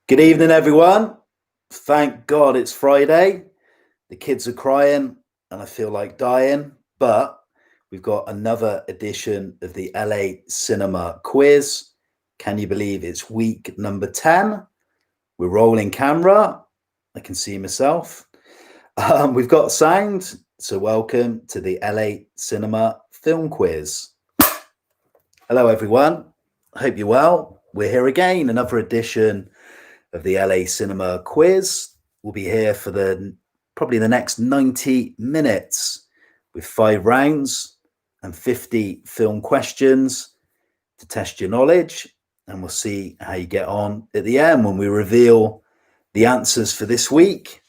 Good evening, everyone. Thank God it's Friday. The kids are crying and I feel like dying, but we've got another edition of the LA Cinema Quiz. Can you believe it's week number 10? We're rolling camera. I can see myself. We've got sound, so welcome to the LA Cinema Film Quiz. Hello, everyone. Hope you're well. We're here again, another edition of the LA Cinema Quiz. We'll be here for probably the next 90 minutes with 5 rounds and 50 film questions to test your knowledge. And we'll see how you get on at the end when we reveal the answers for this week.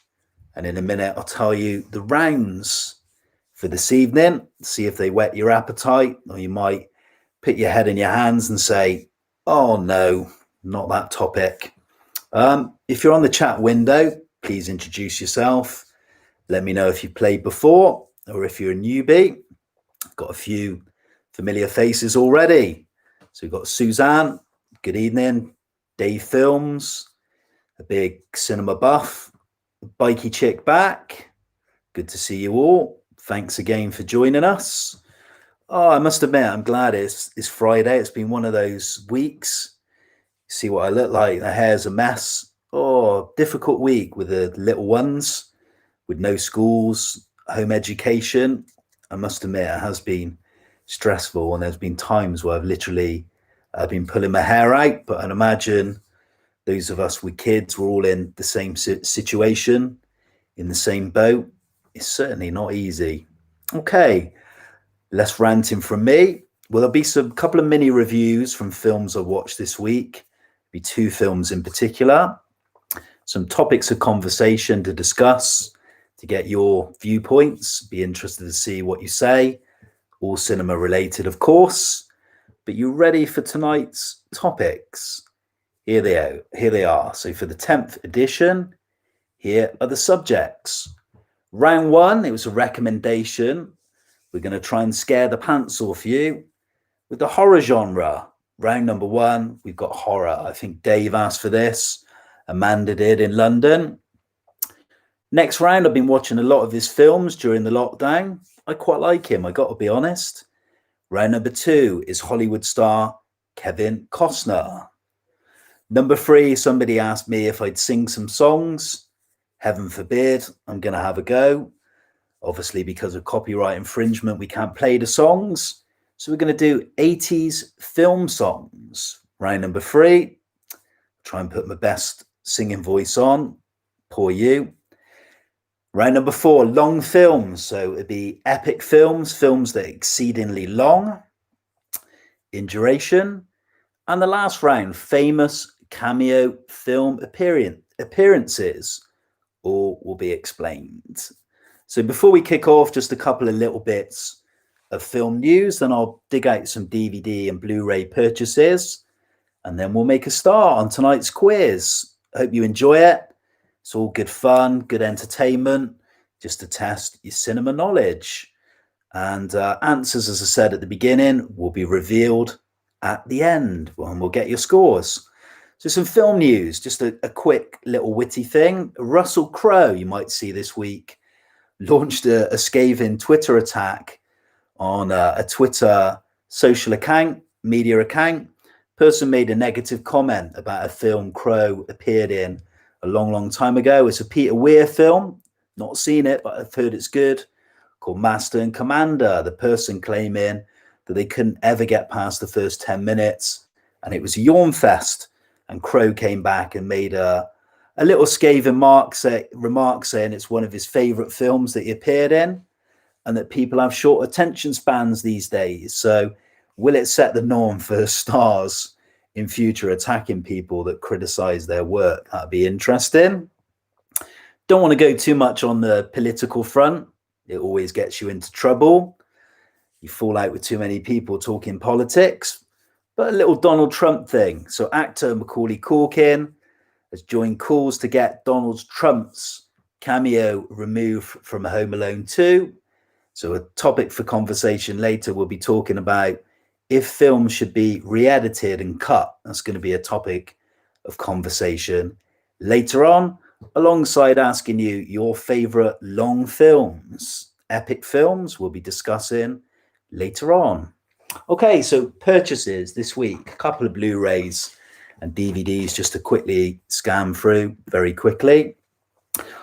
And in a minute, I'll tell you the rounds for this evening, see if they whet your appetite, or you might put your head in your hands and say, oh no, not that topic. If you're on the chat window, please introduce yourself. Let me know if you've played before or if you're a newbie. I've got a few familiar faces already. So we've got Suzanne, good evening. Dave Films, a big cinema buff. Bikey chick back, good to see you all. Thanks again for joining us. Oh, I must admit, I'm glad it's Friday. It's been one of those weeks. See what I look like. The hair's a mess. Oh, difficult week with the little ones, with no schools, home education. I must admit, it has been stressful, and there's been times where I've been pulling my hair out. But I'd imagine those of us with kids, we're all in the same situation, in the same boat. It's certainly not easy. Okay, less ranting from me. Well, there'll be some couple of mini reviews from films I watched this week. Be 2 films in particular. Some topics of conversation to discuss, to get your viewpoints. Be interested to see what you say. All cinema related, of course. But you ready for tonight's topics? Here they are. So for the 10th edition, here are the subjects. Round 1, it was a recommendation. We're going to try and scare the pants off you with the horror genre. Round number 1, we've got horror. I think Dave asked for this. Amanda did in London. Next round, I've been watching a lot of his films during the lockdown. I quite like him, I got to be honest. Round number 2 is Hollywood star Kevin Costner. Number 3, somebody asked me if I'd sing some songs. Heaven forbid, I'm going to have a go. Obviously, because of copyright infringement, we can't play the songs. So we're going to do 80s film songs. Round number 3, try and put my best singing voice on. Poor you. Round number 4, long films. So it'd be epic films, films that are exceedingly long in duration. And the last round, famous cameo film appearances, all will be explained. So before we kick off, just a couple of little bits of film news, then I'll dig out some DVD and Blu-ray purchases, and then we'll make a start on tonight's quiz. I hope you enjoy it. It's all good fun, good entertainment, just to test your cinema knowledge. And answers, as I said at the beginning, will be revealed at the end, and we'll get your scores. So some film news, just a quick little witty thing. Russell Crowe, you might see this week, launched a scathing Twitter attack on a Twitter social account, media account. Person made a negative comment about a film Crowe appeared in a long time ago. It's a Peter Weir film. Not seen it, but I've heard it's good, called Master and Commander. The person claiming that they couldn't ever get past the first 10 minutes, and it was a yawn fest. And Crowe came back and made a little scathing remark saying it's one of his favorite films that he appeared in, and that people have short attention spans these days. So will it set the norm for stars in future attacking people that criticize their work? That'd be interesting. Don't want to go too much on the political front. It always gets you into trouble. You fall out with too many people talking politics. But a little Donald Trump thing. So actor Macaulay Culkin has joined calls to get Donald Trump's cameo removed from Home Alone 2. So a topic for conversation later, we'll be talking about if films should be re-edited and cut. That's going to be a topic of conversation Later on, alongside asking you your favorite long films, epic films, we'll be discussing later on. Okay, so purchases this week, a couple of Blu-rays and DVDs just to quickly scan through very quickly.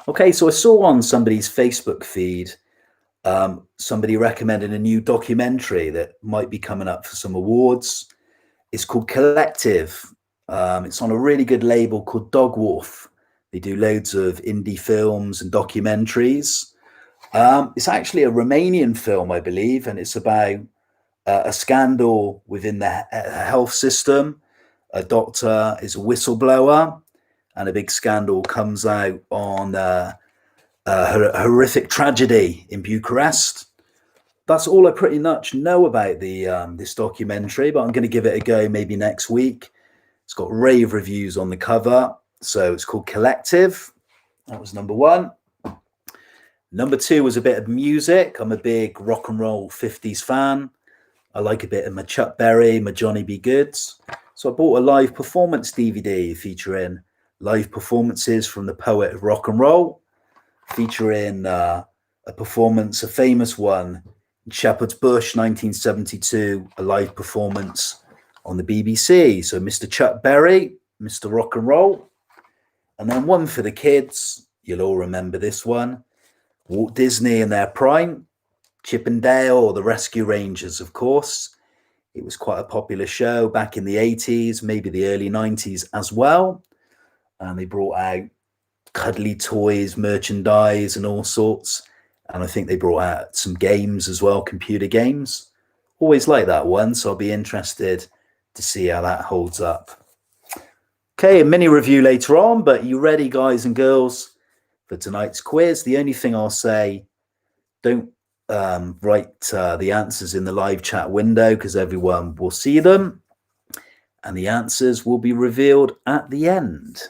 Okay, so I saw on somebody's Facebook feed, somebody recommended a new documentary that might be coming up for some awards. It's called Collective. It's on a really good label called Dog Wolf. They do loads of indie films and documentaries. It's actually a Romanian film, I believe, and it's about a scandal within the health system. A doctor is a whistleblower, and a big scandal comes out on a horrific tragedy in Bucharest. That's all I pretty much know about the this documentary, but I'm going to give it a go maybe next week. It's got rave reviews on the cover, so it's called Collective. That was number one. Number two was a bit of music. I'm a big rock and roll 50s fan. I like a bit of my Chuck Berry, my Johnny B. Goods. So I bought a live performance DVD featuring live performances from the poet of rock and roll, featuring a performance, a famous one, in Shepherd's Bush, 1972, a live performance on the BBC. So Mr. Chuck Berry, Mr. Rock and Roll. And then one for the kids. You'll all remember this one. Walt Disney in their prime. Chip and Dale, or the Rescue Rangers, of course. It was quite a popular show back in the 80s, maybe the early 90s as well. And they brought out cuddly toys, merchandise, and all sorts. And I think they brought out some games as well, computer games. Always like that one, so I'll be interested to see how that holds up. Okay, a mini review later on, but you ready, guys and girls, for tonight's quiz? The only thing I'll say, don't write the answers in the live chat window because everyone will see them, and the answers will be revealed at the end.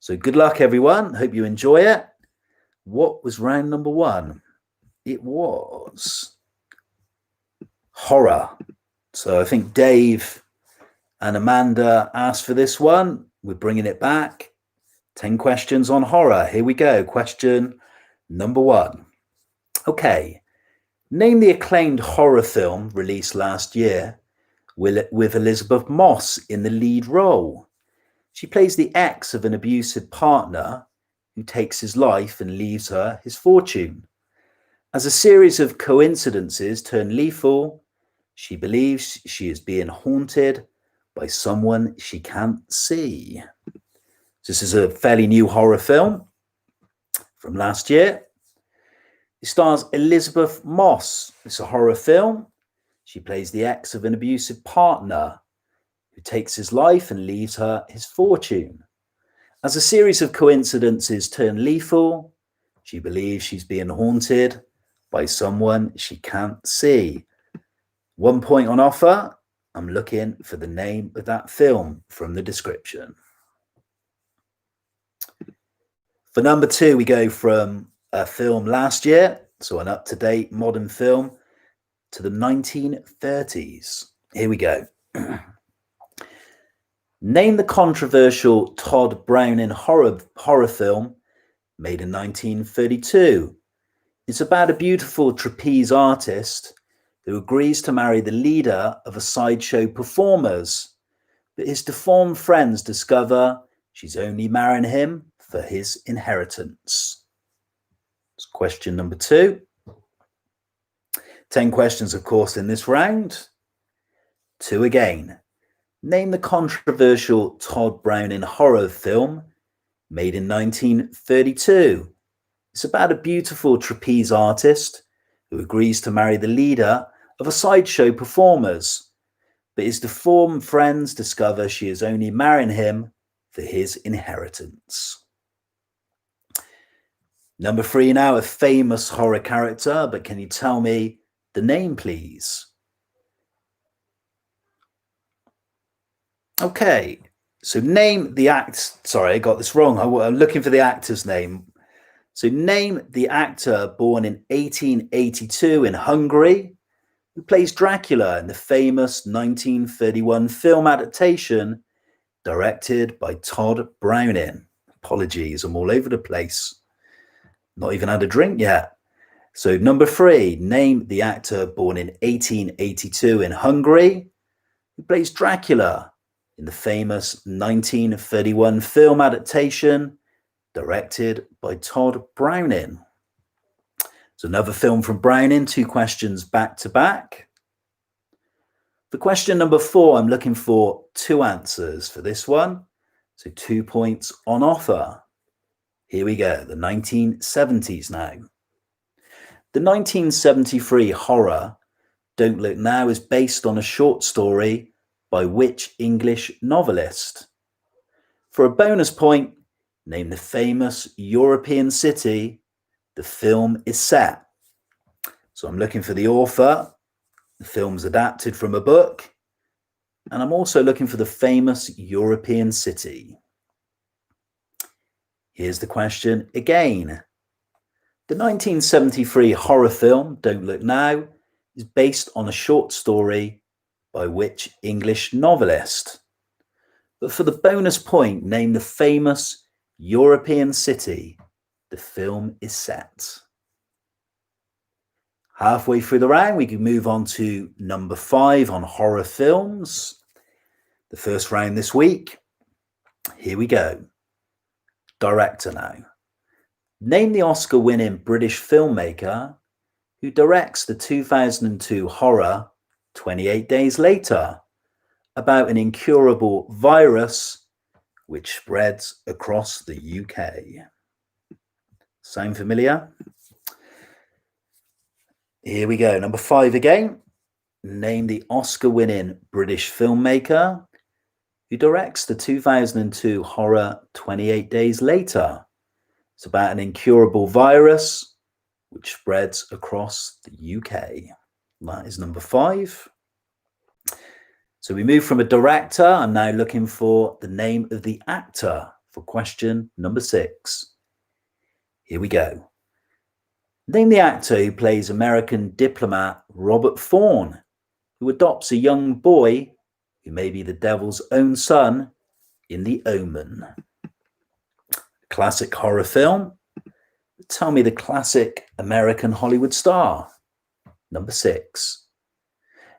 So good luck, everyone. Hope you enjoy it. What was round number one? It was horror. So I think Dave and Amanda asked for this one. We're bringing it back. 10 questions on horror. Here we go. Question number one. Okay. Name the acclaimed horror film released last year with Elizabeth Moss in the lead role. She plays the ex of an abusive partner who takes his life and leaves her his fortune. As a series of coincidences turn lethal, she believes she is being haunted by someone she can't see. This is a fairly new horror film from last year. It stars Elizabeth Moss. It's a horror film. She plays the ex of an abusive partner who takes his life and leaves her his fortune. As a series of coincidences turn lethal, she believes she's being haunted by someone she can't see. 1 point on offer. I'm looking for the name of that film from the description. For number two, we go from a film last year, so an up-to-date modern film, to the 1930s. Here we go. Name the controversial Todd Browning horror film made in 1932. It's about a beautiful trapeze artist who agrees to marry the leader of a sideshow performers, but his deformed friends discover she's only marrying him for his inheritance. That's question number two. 10 questions, of course, in this round. Two again. Name the controversial Todd Browning horror film made in 1932. It's about a beautiful trapeze artist who agrees to marry the leader of a sideshow performers, but his deformed friends discover she is only marrying him for his inheritance. Number three now, a famous horror character, but can you tell me the name, please? Okay, so name the sorry, I got this wrong. I'm looking for the actor's name. So name the actor born in 1882 in Hungary who plays Dracula in the famous 1931 film adaptation directed by Todd Browning. Apologies, I'm all over the place. Not even had a drink yet. So number 3, name the actor born in 1882 in Hungary who plays Dracula in the famous 1931 film adaptation directed by Todd Browning. So another film from Browning, 2 questions back to back. For question number 4, I'm looking for 2 answers for this one. So 2 points on offer. Here we go, the 1970s now. The 1973 horror Don't Look Now is based on a short story by which English novelist? For a bonus point, name the famous European city the film is set. So I'm looking for the author. The film's adapted from a book. And I'm also looking for the famous European city. Here's the question again. The 1973 horror film Don't Look Now is based on a short story by which English novelist? But for the bonus point, name the famous European city the film is set. Halfway through the round, we can move on to number 5 on horror films. The first round this week. Here we go. Director now. Name the Oscar-winning British filmmaker who directs the 2002 horror 28 Days Later, about an incurable virus which spreads across the UK. Sound familiar? Here we go. Number 5 again. Name the Oscar-winning British filmmaker who directs the 2002 horror 28 Days Later. It's about an incurable virus which spreads across the UK. That is number 5. So we move from a director. I'm now looking for the name of the actor for question number 6. Here we go. Name the actor who plays American diplomat Robert Thorne, who adopts a young boy who may be the devil's own son in The Omen. Classic horror film. Tell me the classic American Hollywood star. Number 6.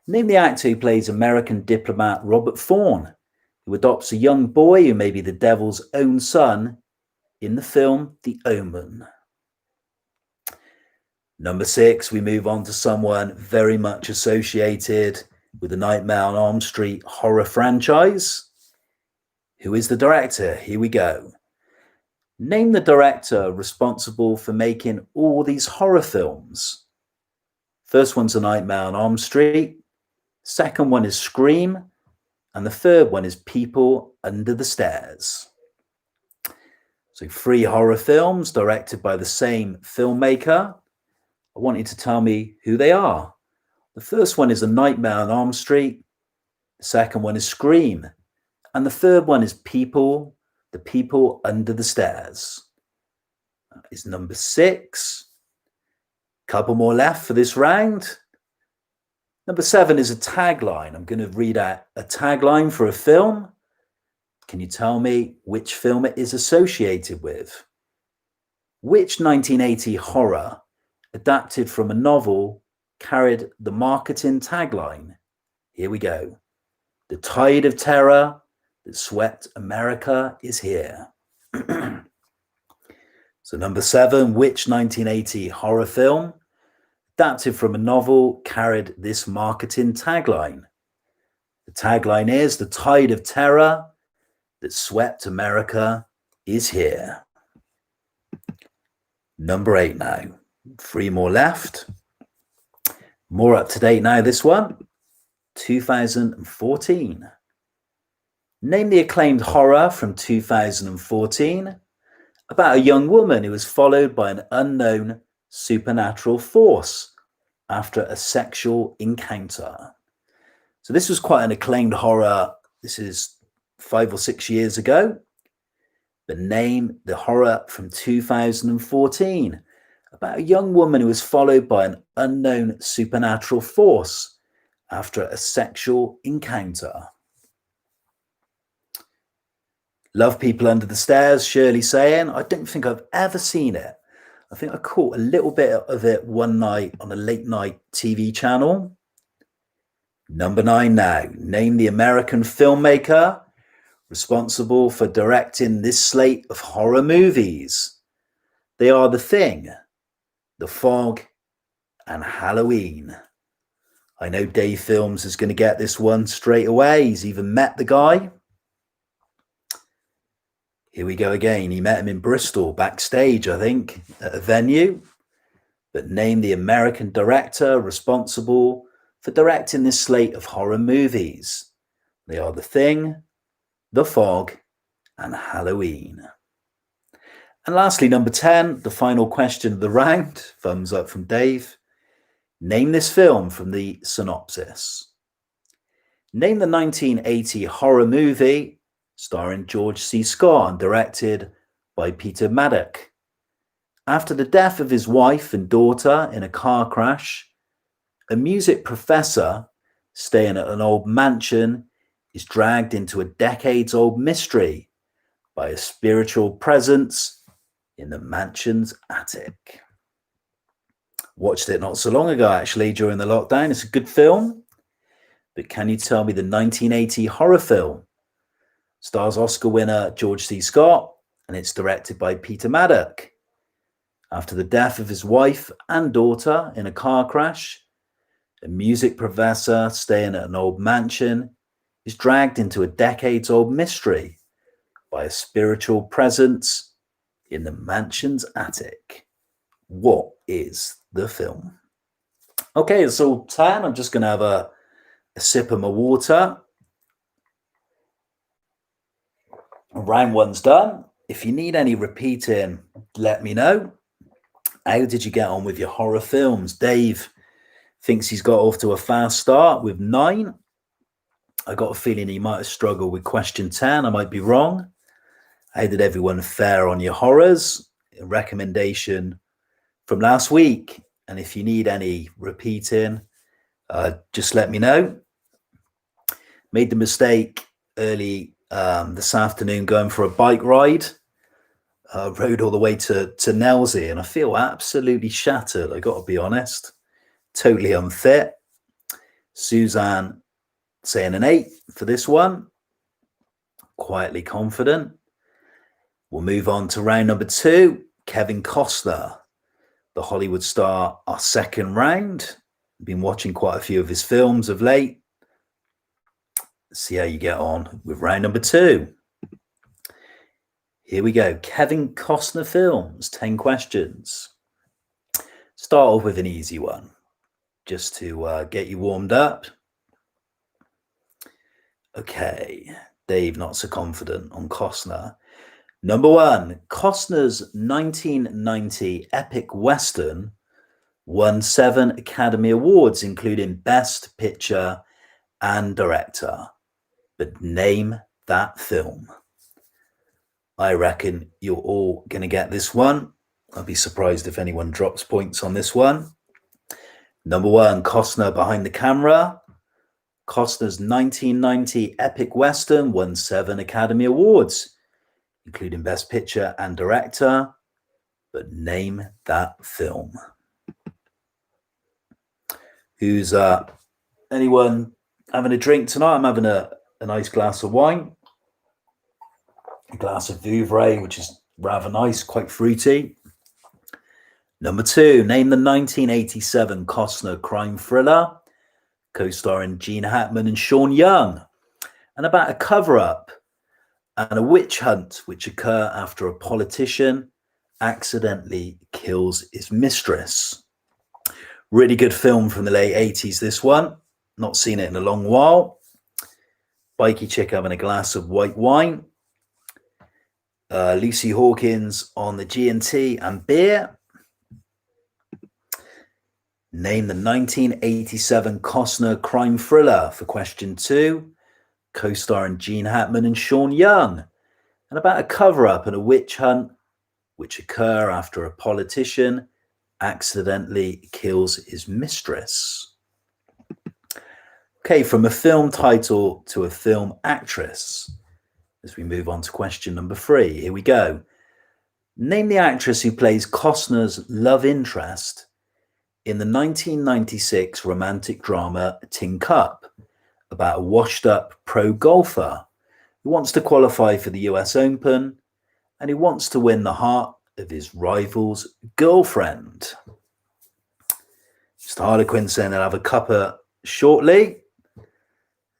Name the actor who plays American diplomat Robert Thorne, who adopts a young boy who may be the devil's own son in the film The Omen. Number 6, we move on to someone very much associated with the Nightmare on Elm Street horror franchise. Who is the director? Here we go. Name the director responsible for making all these horror films. First one's A Nightmare on Elm Street. Second one is Scream. And the third one is People Under the Stairs. So 3 horror films directed by the same filmmaker. I want you to tell me who they are. The first one is A Nightmare on Elm Street. The second one is Scream. And the third one is The People Under the Stairs. That is number 6. Couple more left for this round. Number 7 is a tagline. I'm going to read out a tagline for a film. Can you tell me which film it is associated with? Which 1980 horror adapted from a novel carried the marketing tagline? Here we go. The tide of terror that swept America is here. So number 7, which 1980 horror film adapted from a novel carried this marketing tagline? The tagline is the tide of terror that swept America is here. Number 8 now. 3 more left. More up to date now, this one. 2014. Name the acclaimed horror from 2014 about a young woman who was followed by an unknown supernatural force after a sexual encounter. So this was quite an acclaimed horror. This is 5 or 6 years ago. But name the horror from 2014 about a young woman who was followed by an unknown supernatural force after a sexual encounter. Love People Under the Stairs, Shirley saying, I don't think I've ever seen it. I think I caught a little bit of it one night on a late night TV channel. Number 9 now. Name the American filmmaker responsible for directing this slate of horror movies. They are The Thing, The Fog, and Halloween. I know Dave Films is going to get this one straight away. He's even met the guy. Here we go again. He met him in Bristol, backstage, I think, at a venue. But name the American director responsible for directing this slate of horror movies. They are The Thing, The Fog, and Halloween. And lastly, number 10, the final question of the round. Thumbs up from Dave. Name this film from the synopsis. Name the 1980 horror movie starring George C. Scott and directed by Peter Maddock. After the death of his wife and daughter in a car crash, a music professor staying at an old mansion is dragged into a decades-old mystery by a spiritual presence in the mansion's attic. Watched it not so long ago, actually, during the lockdown. It's a good film. But can you tell me the 1980 horror film? Stars Oscar winner George C. Scott, and it's directed by Peter Maddock. After the death of his wife and daughter in a car crash, a music professor staying at an old mansion is dragged into a decades-old mystery by a spiritual presence in the mansion's attic. What is the film? Okay, it's all 10. I'm just going to have a sip of my water. Round 1's done. If you need any repeating, let me know. How did you get on with your horror films? Dave thinks he's got off to a fast start with 9. I got a feeling he might have struggled with question 10. I might be wrong. How did everyone fare on your horrors? A recommendation from last week. And if you need any repeating, just let me know. Made the mistake early this afternoon going for a bike ride. Rode all the way to Nelsey, and I feel absolutely shattered. I got to be honest. Totally unfit. Suzanne saying an 8 for this one. Quietly confident. We'll move on to round number 2. Kevin Costner, the Hollywood star, our second round. Been watching quite a few of his films of late. See how you get on with round number 2. Here we go. Kevin Costner films, 10 questions. Start off with an easy one, just to get you warmed up. Okay, Dave not so confident on Costner. Number 1, Costner's 1990 epic Western won 7 Academy Awards, including Best Picture and Director. But name that film. I reckon you're all going to get this one. I'll be surprised if anyone drops points on this one. Number 1, Costner Behind the Camera. Costner's 1990 epic Western won 7 Academy Awards, including Best Picture and Director. But name that film. Who's anyone having a drink tonight? I'm having a nice glass of wine. A glass of Vouvray, which is rather nice, quite fruity. Number 2, name the 1987 Costner crime thriller, co-starring Gene Hackman and Sean Young, and about a cover-up and a witch hunt which occur after a politician accidentally kills his mistress. Really good film from the late 80s, this one. Not seen it in a long while. Bikey chick having a glass of white wine. Lucy Hawkins on the G&T and beer. Name the 1987 Costner crime thriller for question 2, co-starring Gene Hackman and Sean Young, and about a cover-up and a witch hunt which occur after a politician accidentally kills his mistress. Okay, from a film title to a film actress. as we move on to question number 3. Here we go. Name the actress who plays Costner's love interest in the 1996 romantic drama Tin Cup, about a washed-up pro golfer who wants to qualify for the US Open and who wants to win the heart of his rival's girlfriend. Mr. Harlequin saying they'll have a cuppa shortly.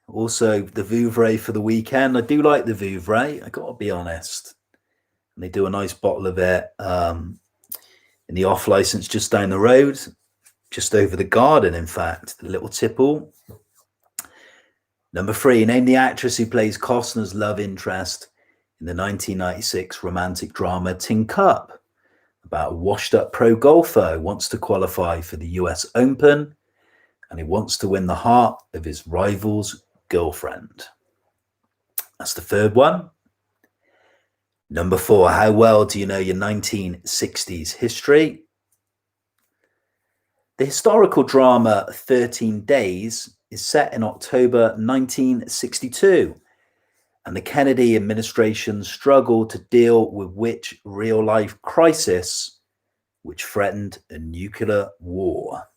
Also, the Vouvray for the weekend. I do like the Vouvray, I got to be honest. And they do a nice bottle of it in the off license just down the road, just over the garden, in fact, the little tipple. Number 3, name the actress who plays Costner's love interest in the 1996 romantic drama Tin Cup, about a washed-up pro golfer who wants to qualify for the US Open and he wants to win the heart of his rival's girlfriend. That's the 3rd one. Number 4, how well do you know your 1960s history? The historical drama 13 Days is set in October 1962, and the Kennedy administration struggled to deal with which real-life crisis which threatened a nuclear war.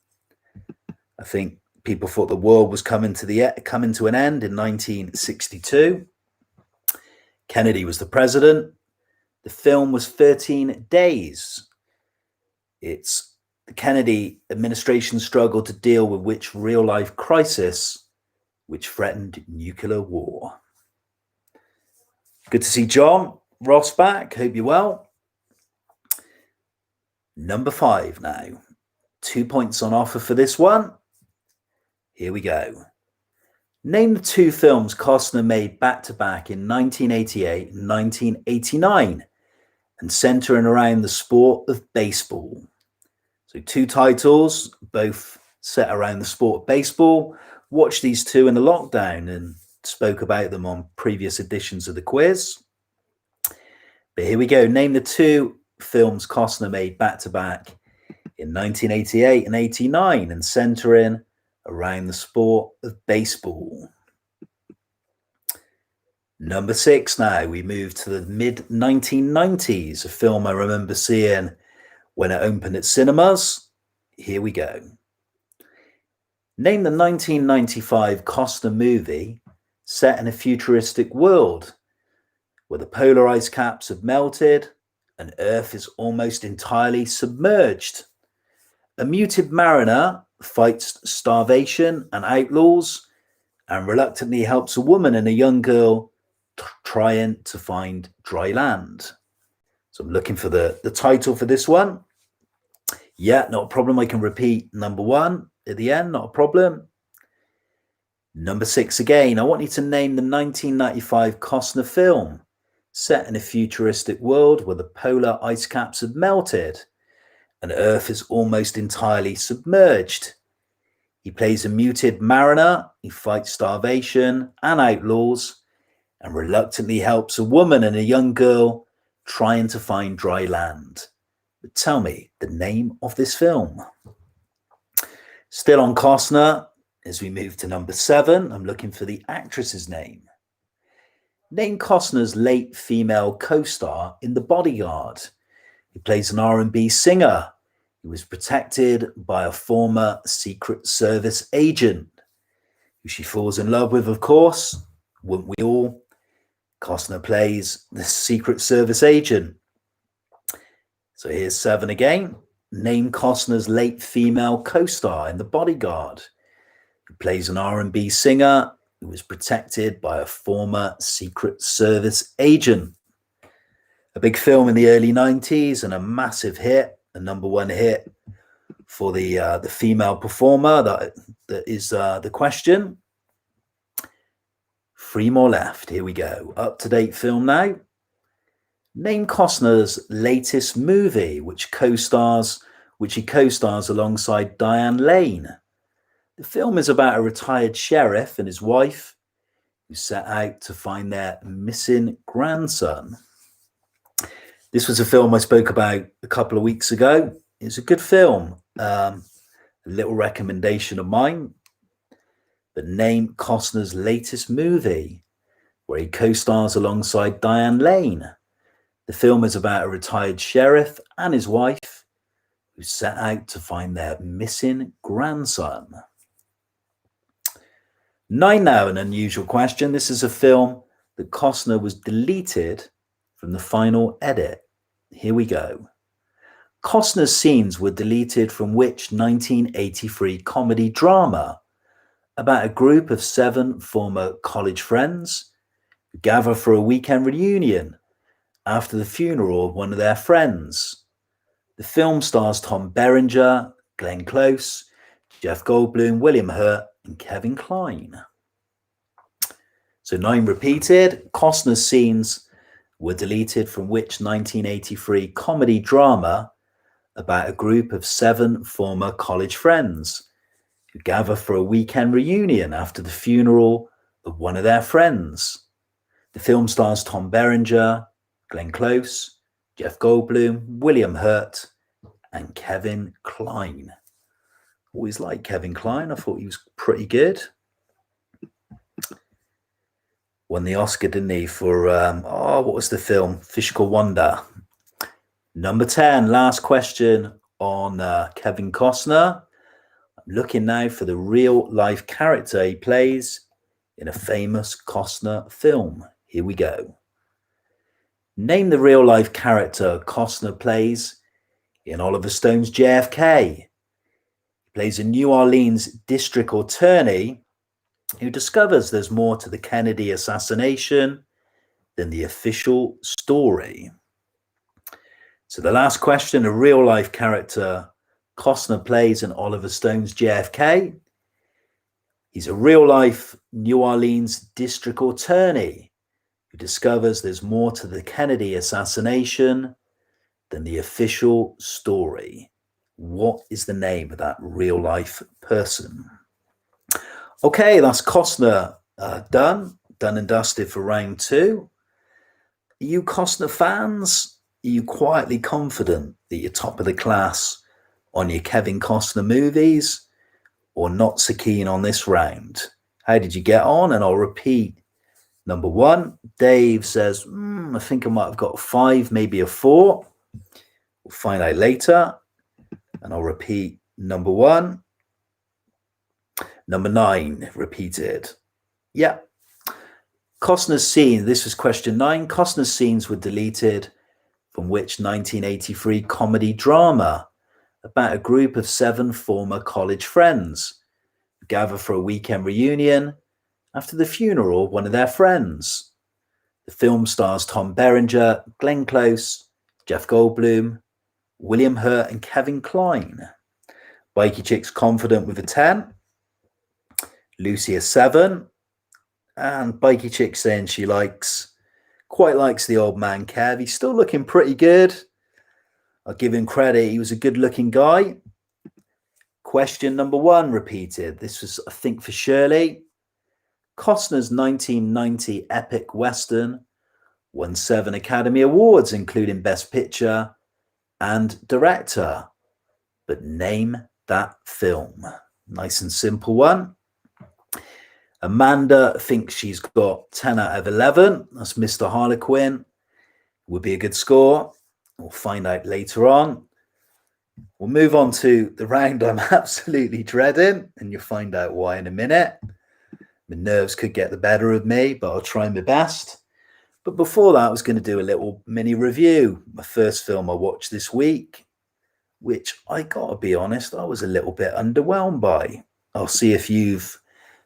I think people thought the world was coming to an end in 1962. Kennedy was the president. The film was 13 Days. It's the Kennedy administration struggled to deal with which real-life crisis which threatened nuclear war. Good to see John Ross back. Hope you're well. Number 5 now. 2 points on offer for this one. Here we go. Name the 2 films Costner made back-to-back in 1988 and 1989 and centering around the sport of baseball. So 2 titles, both set around the sport of baseball. Watched these 2 in the lockdown and spoke about them on previous editions of the quiz. But here we go. Name the 2 films Costner made back-to-back in 1988 and 89 and centering around the sport of baseball. Number 6 now. We move to the mid-1990s, a film I remember seeing when it opened at cinemas. Here we go. Name the 1995 Costner movie set in a futuristic world where the polar ice caps have melted and Earth is almost entirely submerged. A muted mariner fights starvation and outlaws and reluctantly helps a woman and a young girl trying to find dry land. So I'm looking for the title for this one. Yeah, not a problem. I can repeat number 1 at the end, not a problem. Number 6 again. I want you to name the 1995 Costner film set in a futuristic world where the polar ice caps have melted and Earth is almost entirely submerged. He plays a muted mariner, he fights starvation and outlaws, and reluctantly helps a woman and a young girl trying to find dry land. But tell me the name of this film. Still on Costner, as we move to number 7, I'm looking for the actress's name. Name Costner's late female co-star in The Bodyguard. He plays an R&B singer who was protected by a former Secret Service agent, who she falls in love with, of course. Wouldn't we all? Costner plays the Secret Service agent. So here's 7 again. Name Costner's late female co-star in The Bodyguard, who plays an R&B singer who was protected by a former Secret Service agent. A big film in the early 90s and a massive hit, a number 1 hit for the female performer. That is the question. 3 more left. Here we go. Up-to-date film now. Name Costner's latest movie, which he co-stars alongside Diane Lane. The film is about a retired sheriff and his wife who set out to find their missing grandson. This was a film I spoke about a couple of weeks ago. It's a good film. A little recommendation of mine. But name Costner's latest movie. where he co-stars alongside Diane Lane. The film is about a retired sheriff and his wife who set out to find their missing grandson. 9 now, an unusual question. This is a film that Costner was deleted from the final edit. Here we go. Costner's scenes were deleted from which 1983 comedy drama about a group of 7 former college friends who gather for a weekend reunion after the funeral of one of their friends? The film stars Tom Berenger, Glenn Close, Jeff Goldblum, William Hurt, and Kevin Kline. So 9 repeated. Costner's scenes were deleted from which 1983 comedy drama about a group of 7 former college friends who gather for a weekend reunion after the funeral of one of their friends? The film stars Tom Berenger, Glenn Close, Jeff Goldblum, William Hurt, and Kevin Kline. Always liked Kevin Kline. I thought he was pretty good. Won the Oscar, didn't he, for, what was the film? Fish Called Wanda. Number 10, last question on Kevin Costner. I'm looking now for the real-life character he plays in a famous Costner film. Here we go. Name the real-life character Costner plays in Oliver Stone's JFK. He plays a New Orleans district attorney who discovers there's more to the Kennedy assassination than the official story. So the last question, a real-life character Costner plays in Oliver Stone's JFK. He's a real-life New Orleans district attorney who discovers there's more to the Kennedy assassination than the official story. What is the name of that real-life person? Okay, that's Costner done and dusted for round 2. Are you Costner fans? Are you quietly confident that you're top of the class on your Kevin Costner movies, or not so keen on this round? How did you get on? And I'll repeat. Number 1, Dave says, I think I might have got 5, maybe a 4. We'll find out later. And I'll repeat number 1. Number 9, repeated. Yeah. Costner's scene, this was question 9. Costner's scenes were deleted from which 1983 comedy drama about a group of 7 former college friends who gather for a weekend reunion after the funeral of one of their friends? The film stars Tom Berenger, Glenn Close, Jeff Goldblum, William Hurt, and Kevin Kline. Bikey Chick's confident with a 10. Lucy a 7. And Bikey Chick saying she quite likes the old man Kev. He's still looking pretty good. I'll give him credit. He was a good looking guy. Question number 1 repeated. This was, I think, for Shirley. Costner's 1990 epic Western won 7 Academy Awards, including Best Picture and Director. But name that film. Nice and simple one. Amanda thinks she's got 10 out of 11. That's Mr. Harlequin. Would be a good score. We'll find out later on. We'll move on to the round I'm absolutely dreading, and you'll find out why in a minute. My nerves could get the better of me, but I'll try my best. But before that, I was going to do a little mini review. My first film I watched this week, which I got to be honest, I was a little bit underwhelmed by. I'll see if you've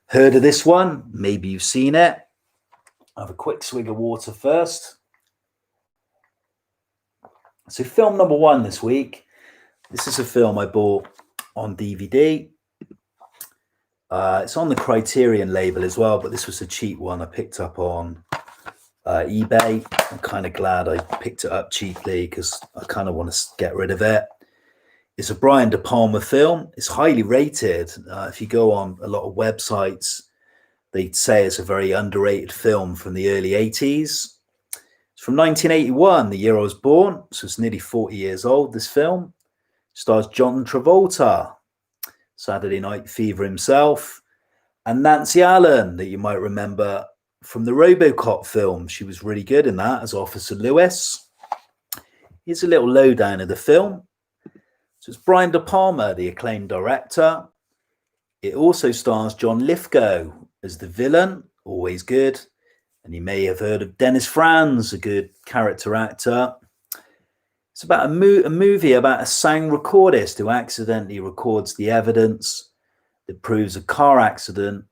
heard of this one. Maybe you've seen it. I'll have a quick swig of water first. So film number 1 this week. This is a film I bought on DVD. It's on the Criterion label as well, but this was a cheap one I picked up on eBay. I'm kind of glad I picked it up cheaply because I kind of want to get rid of it. It's a Brian De Palma film. It's highly rated. If you go on a lot of websites, they say it's a very underrated film from the early 80s. It's from 1981, the year I was born, so it's nearly 40 years old, this film. It stars John Travolta, Saturday Night Fever himself, and Nancy Allen, that you might remember from the RoboCop film. She was really good in that as Officer Lewis. Here's a little lowdown of the film. So it's Brian De Palma, the acclaimed director. It also stars John Lithgow as the villain, always good. And you may have heard of Dennis Franz, a good character actor. It's about a movie about a sound recordist who accidentally records the evidence that proves a car accident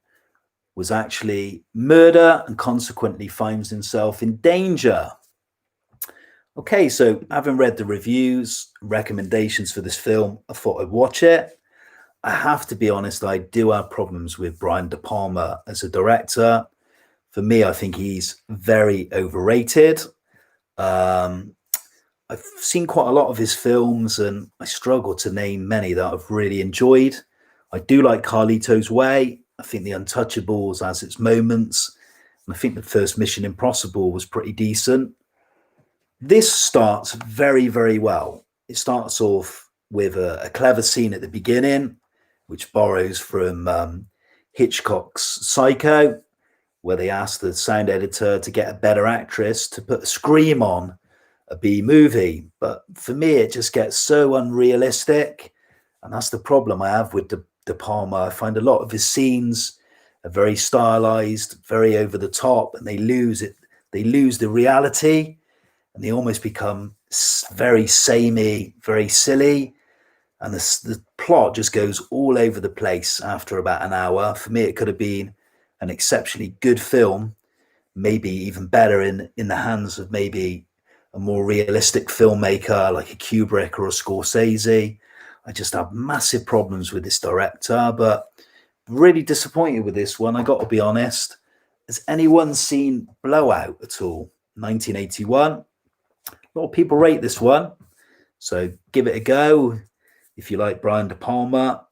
was actually murder and consequently finds himself in danger. Okay, so having read the reviews, recommendations for this film, I thought I'd watch it. I have to be honest, I do have problems with Brian De Palma as a director. For me, I think he's very overrated. I've seen quite a lot of his films and I struggle to name many that I've really enjoyed. I do like Carlito's Way. I think The Untouchables has its moments. And I think the first Mission Impossible was pretty decent. This starts very, very well. It starts off with a clever scene at the beginning, which borrows from Hitchcock's Psycho, where they asked the sound editor to get a better actress to put a scream on a B movie. But for me, it just gets so unrealistic. And that's the problem I have with De Palma. I find a lot of his scenes are very stylized, very over the top, and they lose it. They lose the reality and they almost become very samey, very silly. And the plot just goes all over the place after about an hour. For me, it could have been an exceptionally good film, maybe even better in the hands of maybe a more realistic filmmaker like a Kubrick or a Scorsese. I just have massive problems with this director, but really disappointed with this one. I got to be honest. Has anyone seen Blowout at all? 1981. A lot of people rate this one, so give it a go if you like Brian De Palma.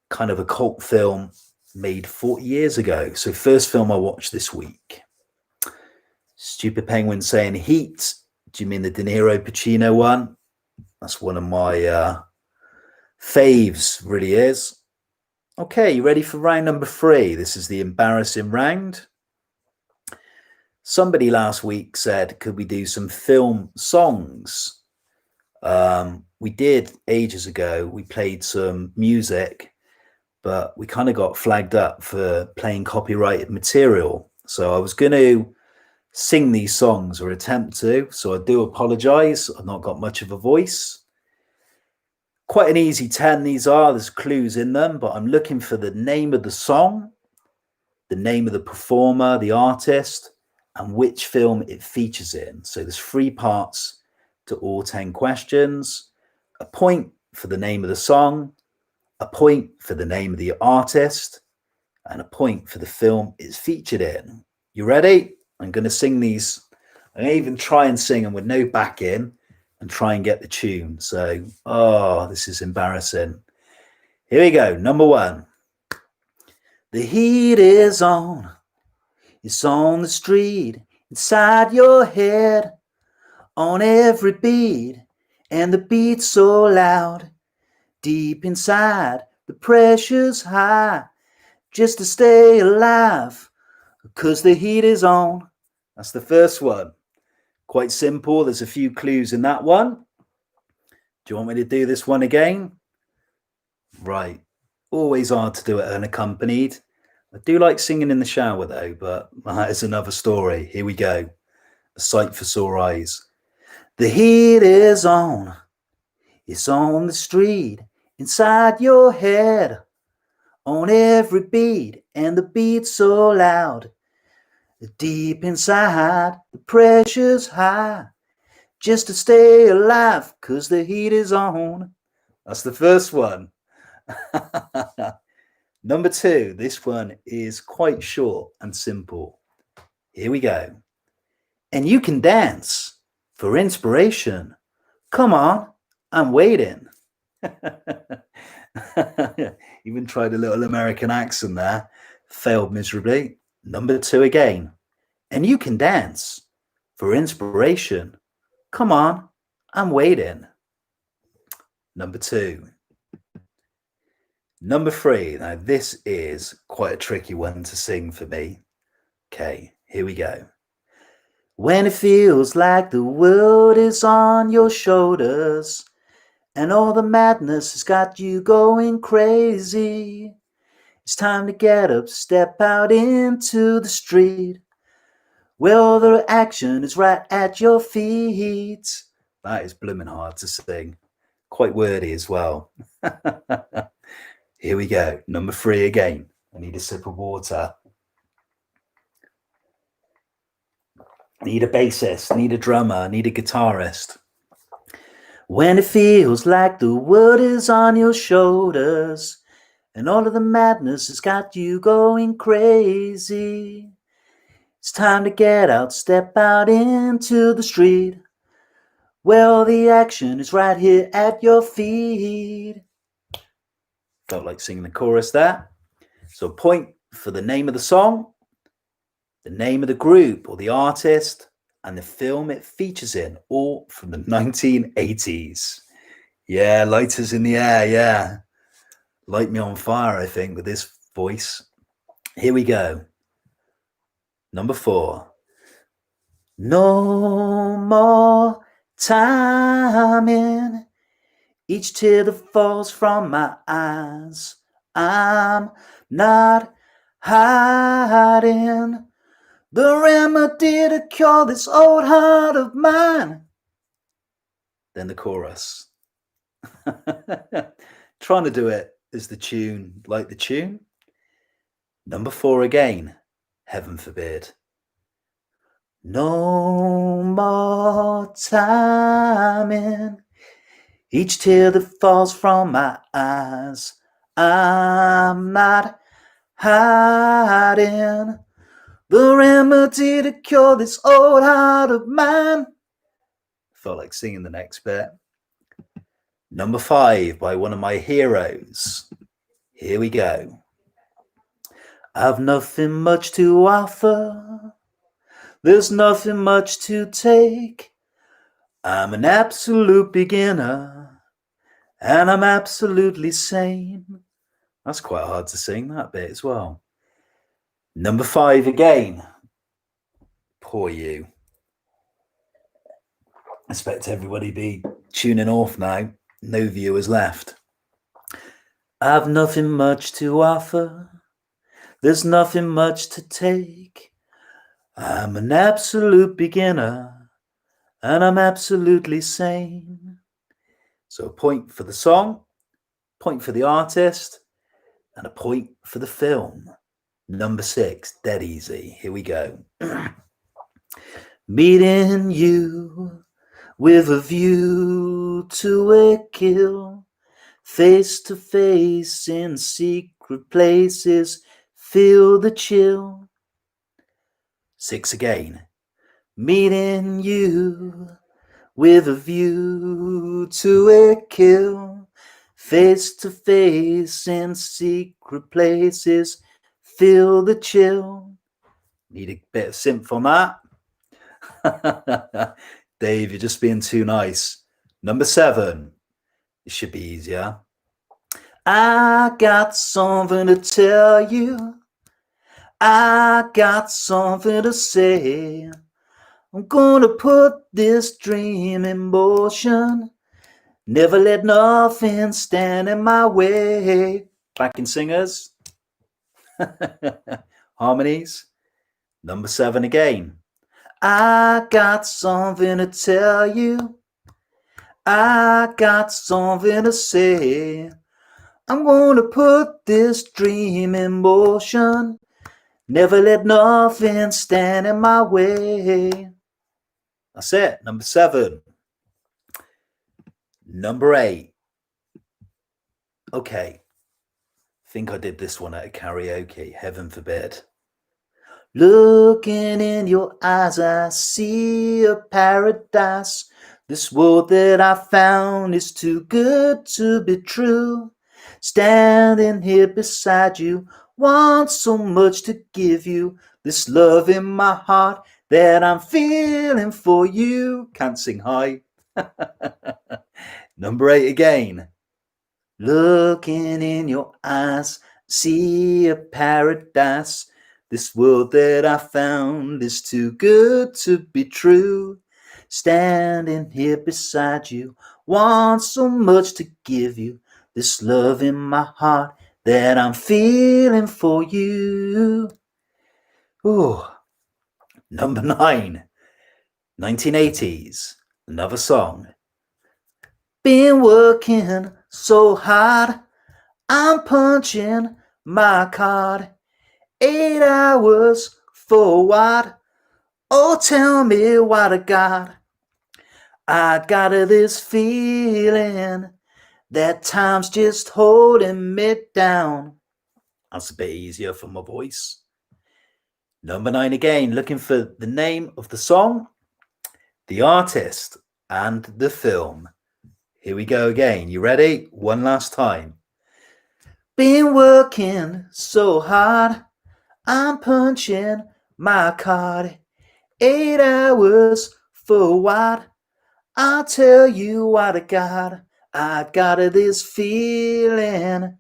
Kind of a cult film made 40 years ago. So first film I watched this week. Stupid Penguin saying Heat. Do you mean the De Niro Pacino one? That's one of my faves, really is. Okay, you ready for round number 3? This is the embarrassing round. Somebody last week said, could we do some film songs? We did ages ago. We played some music, but we kind of got flagged up for playing copyrighted material. So I was going to sing these songs or attempt to. So I do apologize. I've not got much of a voice. Quite an easy 10 these are. There's clues in them, but I'm looking for the name of the song, the name of the performer, the artist, and which film it features in. So there's 3 parts to all 10 questions. A point for the name of the song, a point for the name of the artist, and a point for the film it's featured in. You ready? I'm going to sing these. I'm going to even try and sing them with no backing and try and get the tune. So, this is embarrassing. Here we go. Number 1. The heat is on. It's on the street, inside your head, on every beat, and the beat's so loud. Deep inside, the pressure's high, just to stay alive, 'cause the heat is on. That's the first one. Quite simple. There's a few clues in that one. Do you want me to do this one again? Right. Always hard to do it unaccompanied. I do like singing in the shower though, but that is another story. Here we go. A sight for sore eyes. The heat is on. It's on the street, inside your head, on every beat, and the beat's so loud. Deep inside, the pressure's high, just to stay alive, 'cause the heat is on. That's the first one. Number 2, this one is quite short and simple. Here we go. And you can dance for inspiration. Come on, I'm waiting. Even tried a little American accent there. Failed miserably. Number 2 again. And you can dance for inspiration. Come on, I'm waiting. Number 2. Number 3. Now, this is quite a tricky one to sing for me. Okay, here we go. When it feels like the world is on your shoulders and all the madness has got you going crazy, it's time to get up, step out into the street where all the action is right at your feet. That is blooming hard to sing. Quite wordy as well. Here we go. Number 3 again. I need a sip of water. Need a bassist, need a drummer, need a guitarist. When it feels like the world is on your shoulders and all of the madness has got you going crazy, it's time to get out, step out into the street where all the action is right here at your feet. Felt like singing the chorus there. So point for the name of the song, the name of the group or the artist, and the film it features in, all from the 1980s. Yeah, lighters in the air, yeah. Light me on fire, I think, with this voice. Here we go. Number 4. No more timing. Each tear that falls from my eyes, I'm not hiding the remedy to cure this old heart of mine. Then the chorus. Trying to do it as the tune, like the tune. Number 4 again. Heaven forbid. No more timing. Each tear that falls from my eyes, I'm not hiding the remedy to cure this old heart of mine. Felt like singing the next bit. Number 5 by one of my heroes. Here we go. I've nothing much to offer. There's nothing much to take. I'm an absolute beginner, and I'm absolutely sane. That's quite hard to sing, that bit as well. Number 5 again. Poor you. I expect everybody be tuning off now. No viewers left. I've nothing much to offer. There's nothing much to take. I'm an absolute beginner, and I'm absolutely sane. So a point for the song, point for the artist, and a point for the film. Number 6, dead easy. Here we go. Meeting you with a view to a kill, face to face in secret places, feel the chill. 6 again. Meeting you with a view to a kill, face to face in secret places, feel the chill. Need a bit of synth on that. Dave, you're just being too nice. Number 7. It should be easier. I got something to tell you. I got something to say. I'm gonna put this dream in motion. Never let nothing stand in my way. Backing singers. Harmonies. Number 7 again. I got something to tell you. I got something to say. I'm gonna put this dream in motion. Never let nothing stand in my way. That's it. Number 7. Number 8. Okay. I think I did this one at a karaoke. Heaven forbid. Looking in your eyes, I see a paradise. This world that I found is too good to be true. Standing here beside you, want so much to give you. This love in my heart that I'm feeling for you. Can't sing high. Number 8 again. Looking in your eyes, see a paradise. This world that I found is too good to be true. Standing here beside you, want so much to give you. This love in my heart that I'm feeling for you. Ooh. Number 9, 1980s, another song. Been working so hard, I'm punching my card. 8 hours for what? Oh, tell me what I got. I got this feeling that time's just holding me down. That's a bit easier for my voice. Number 9 again, looking for the name of the song, the artist, and the film. Here we go again. You ready? One last time. Been working so hard, I'm punching my card. 8 hours for what? I'll tell you what I got. I got this feeling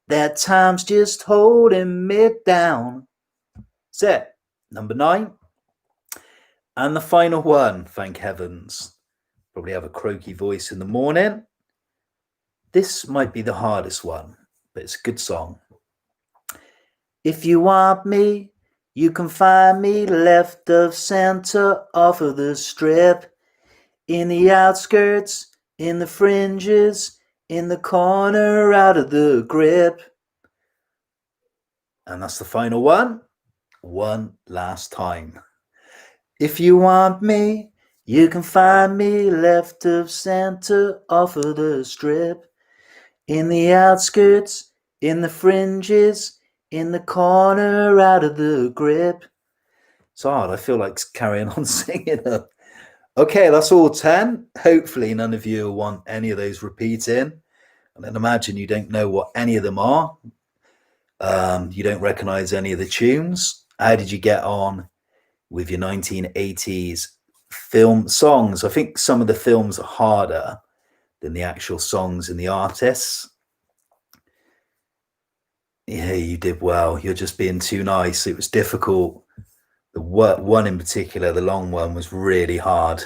that time's just holding me down. That's it. Number 9. And the final one, thank heavens. Probably have a croaky voice in the morning. This might be the hardest one, but it's a good song. If you want me, you can find me left of center off of the strip. In the outskirts, in the fringes, in the corner, out of the grip. And that's the final one. One last time. If you want me, you can find me left of center off of the strip. In the outskirts, in the fringes, in the corner, out of the grip. It's hard. I feel like carrying on singing them. Okay, that's all 10. Hopefully none of you want any of those repeating. And then imagine you don't know what any of them are. You don't recognize any of the tunes. How did you get on with your 1980s film songs? I think some of the films are harder than the actual songs and the artists. Yeah, you did well. You're just being too nice. It was difficult. The one in particular, the long one, was really hard.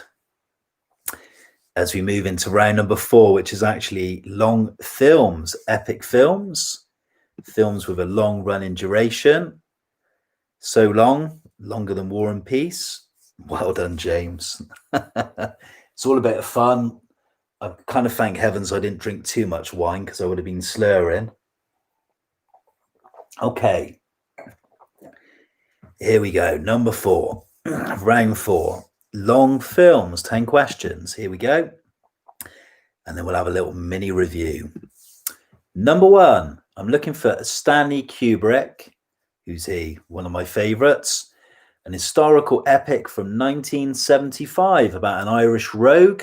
As we move into round number 4, which is actually long films, epic films, films with a long running duration. So long, longer than War and Peace. Well done, James. It's all a bit of fun. I kind of thank heavens I didn't drink too much wine because I would have been slurring. Okay. Here we go. Number 4, round 4, long films, 10 questions. Here we go. And then we'll have a little mini review. Number 1, I'm looking for Stanley Kubrick. Who's he? One of my favorites. An historical epic from 1975 about an Irish rogue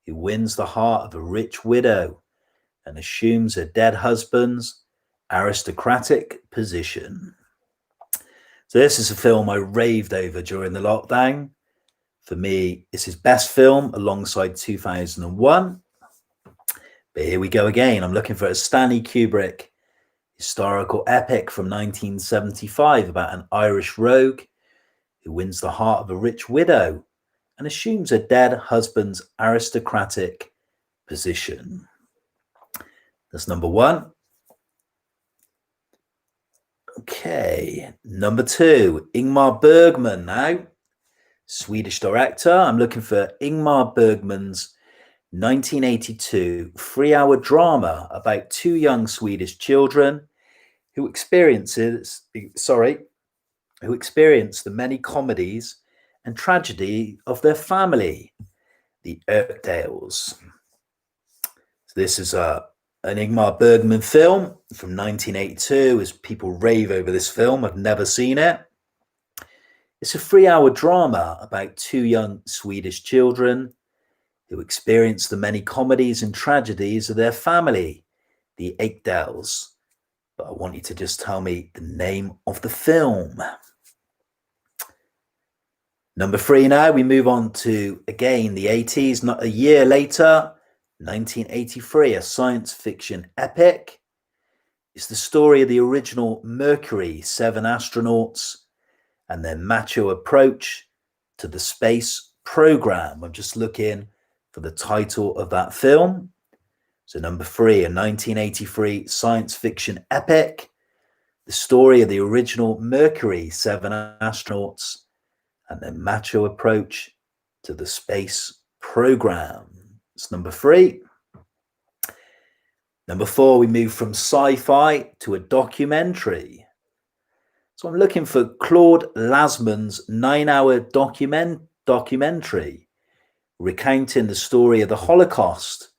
who wins the heart of a rich widow and assumes her dead husband's aristocratic position. So this is a film I raved over during the lockdown. For me, it's his best film alongside 2001. But here we go again. I'm looking for a Stanley Kubrick historical epic from 1975 about an Irish rogue who wins the heart of a rich widow and assumes her dead husband's aristocratic position. That's number 1. Okay, number 2, Ingmar Bergman now. Swedish director. I'm looking for Ingmar Bergman's 1982 3-hour drama about 2 young Swedish children who experience the many comedies and tragedy of their family, the Ekdals. So this is an Ingmar Bergman film from 1982, as people rave over this film. I've never seen it. It's a 3-hour drama about 2 young Swedish children who experience the many comedies and tragedies of their family, the Ekdals. But I want you to just tell me the name of the film. Number 3 now, we move on to, again, the 80s, not a year later, 1983, a science fiction epic. It's the story of the original Mercury 7 astronauts and their macho approach to the space program. I'm just looking for the title of that film. So number 3, a 1983 science fiction epic, the story of the original Mercury 7 astronauts and their macho approach to the space program. It's number 3. Number 4, we move from sci-fi to a documentary. So I'm looking for Claude Lasman's 9-hour documentary recounting the story of the Holocaust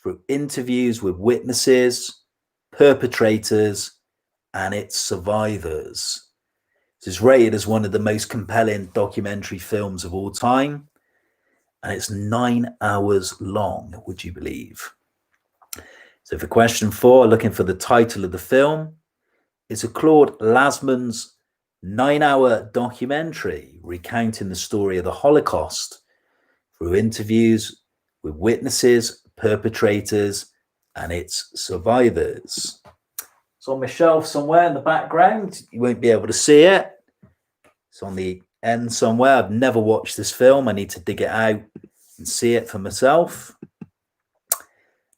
through interviews with witnesses, perpetrators, and its survivors. It's rated as one of the most compelling documentary films of all time, and it's 9 hours long, would you believe? So for question 4, looking for the title of the film, it's a Claude Lasman's 9-hour documentary recounting the story of the Holocaust through interviews with witnesses, perpetrators, and its survivors. It's on my shelf somewhere in the background. You won't be able to see it. It's on the end somewhere. I've never watched this film. I need to dig it out and see it for myself.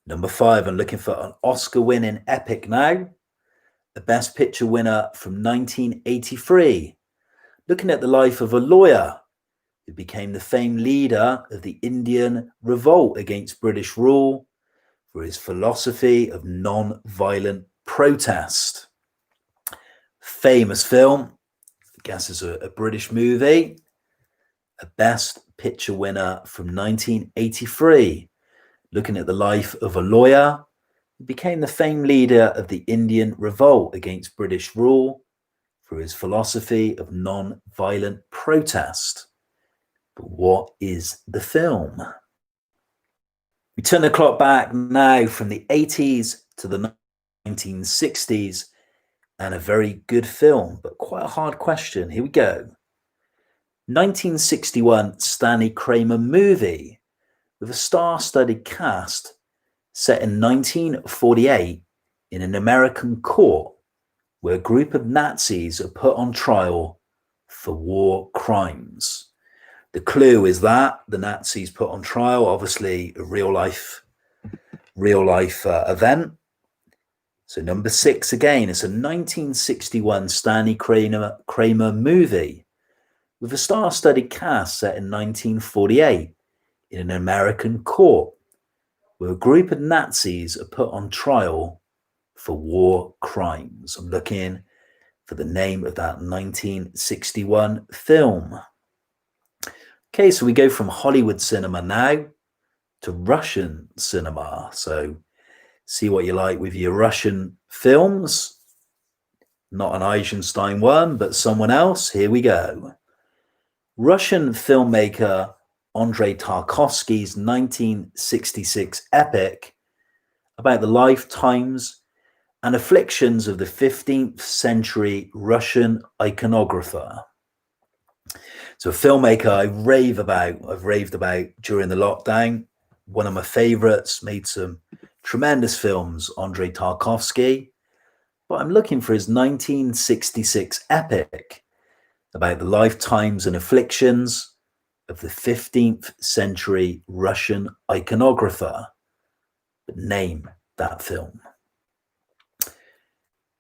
Number 5, I'm looking for an Oscar-winning epic now. The Best Picture winner from 1983. Looking at the life of a lawyer who became the famed leader of the Indian revolt against British rule for his philosophy of non-violent protest. Famous film, I guess it's a British movie. A Best Picture winner from 1983. Looking at the life of a lawyer who became the famed leader of the Indian revolt against British rule through his philosophy of non-violent protest. But what is the film? We turn the clock back now from the 80s to the 1960s, and a very good film, but quite a hard question. Here we go. 1961 Stanley Kramer movie with a star-studded cast set in 1948 in an American court where a group of Nazis are put on trial for war crimes. The clue is that the Nazis put on trial, obviously a real life event. So number 6 again, it's a 1961 Stanley Kramer movie with a star-studded cast set in 1948 in an American court where a group of Nazis are put on trial for war crimes. I'm looking for the name of that 1961 film. Okay, so we go from Hollywood cinema now to Russian cinema. So see what you like with your Russian films. Not an Eisenstein one, but someone else. Here we go. Russian filmmaker Andrei Tarkovsky's 1966 epic about the lifetimes and afflictions of the 15th century Russian iconographer. So a filmmaker I've raved about during the lockdown. One of my favorites, made some tremendous films, Andrei Tarkovsky. But I'm looking for his 1966 epic about the lifetimes and afflictions of the 15th century Russian iconographer. But name that film.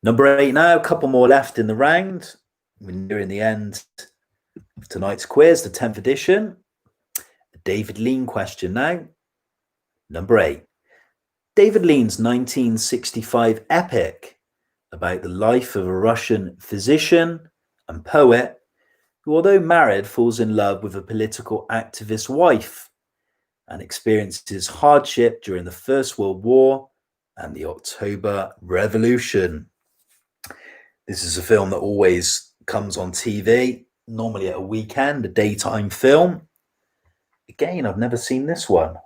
Number 8 now, a couple more left in the round. We're nearing the end of tonight's quiz, the 10th edition. A David Lean question now. Number 8. David Lean's 1965 epic about the life of a Russian physician and poet who, although married, falls in love with a political activist wife and experiences hardship during the First World War and the October Revolution. This is a film that always comes on TV, normally at a weekend, a daytime film. Again, I've never seen this one.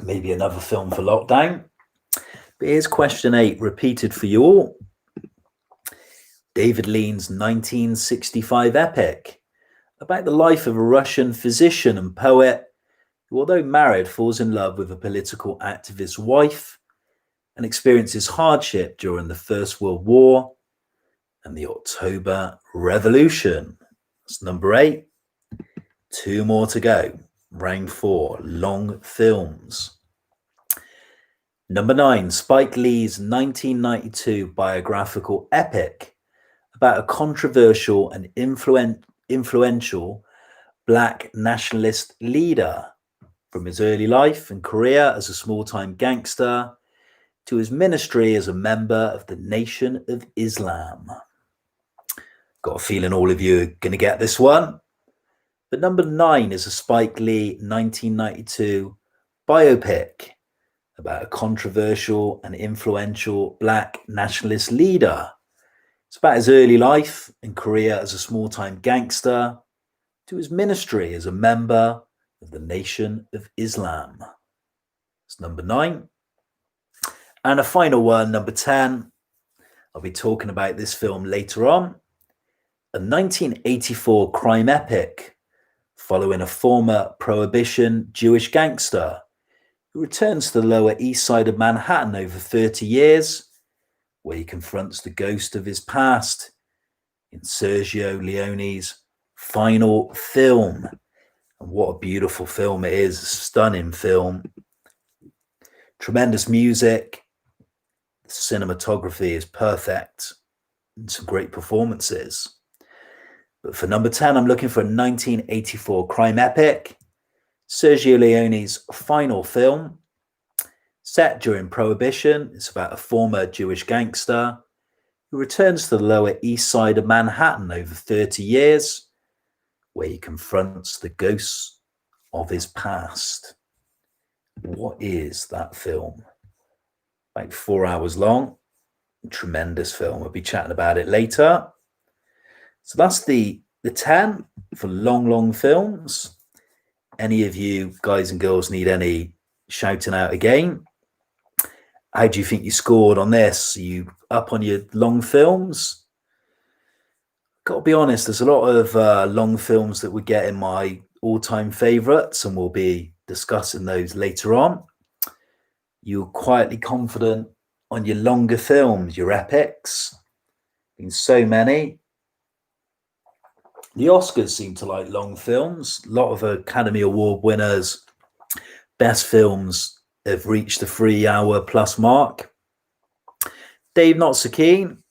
Maybe another film for lockdown. But here's question 8, repeated for you all. David Lean's 1965 epic about the life of a Russian physician and poet who, although married, falls in love with a political activist wife and experiences hardship during the First World War and the October Revolution. That's number 8. 2 more to go. Round 4, long films. Number 9, Spike Lee's 1992 biographical epic about a controversial and influential Black nationalist leader, from his early life and career as a small-time gangster to his ministry as a member of the Nation of Islam. Got a feeling all of you are going to get this one. But number 9 is a Spike Lee 1992 biopic about a controversial and influential Black nationalist leader. It's about his early life and career as a small-time gangster to his ministry as a member of the Nation of Islam. It's number 9. And a final one, number 10. I'll be talking about this film later on. A 1984 crime epic following a former Prohibition Jewish gangster who returns to the Lower East Side of Manhattan over 30 years, where he confronts the ghost of his past in Sergio Leone's final film. And what a beautiful film it is, a stunning film. Tremendous music, the cinematography is perfect, and some great performances. But for number 10, I'm looking for a 1984 crime epic, Sergio Leone's final film, set during Prohibition. It's about a former Jewish gangster who returns to the Lower East Side of Manhattan over 30 years, where he confronts the ghosts of his past. What is that film? About 4 hours long. Tremendous film. We'll be chatting about it later. So that's the 10 for long films. Any of you guys and girls need any shouting out again? How do you think you scored on this? Are you up on your long films? Got to be honest, there's a lot of long films that would get in my all-time favourites, and we'll be discussing those later on. You're quietly confident on your longer films, your epics. Been so many. The Oscars seem to like long films. A lot of Academy Award winners, best films have reached the 3 hour plus mark. Dave not so keen.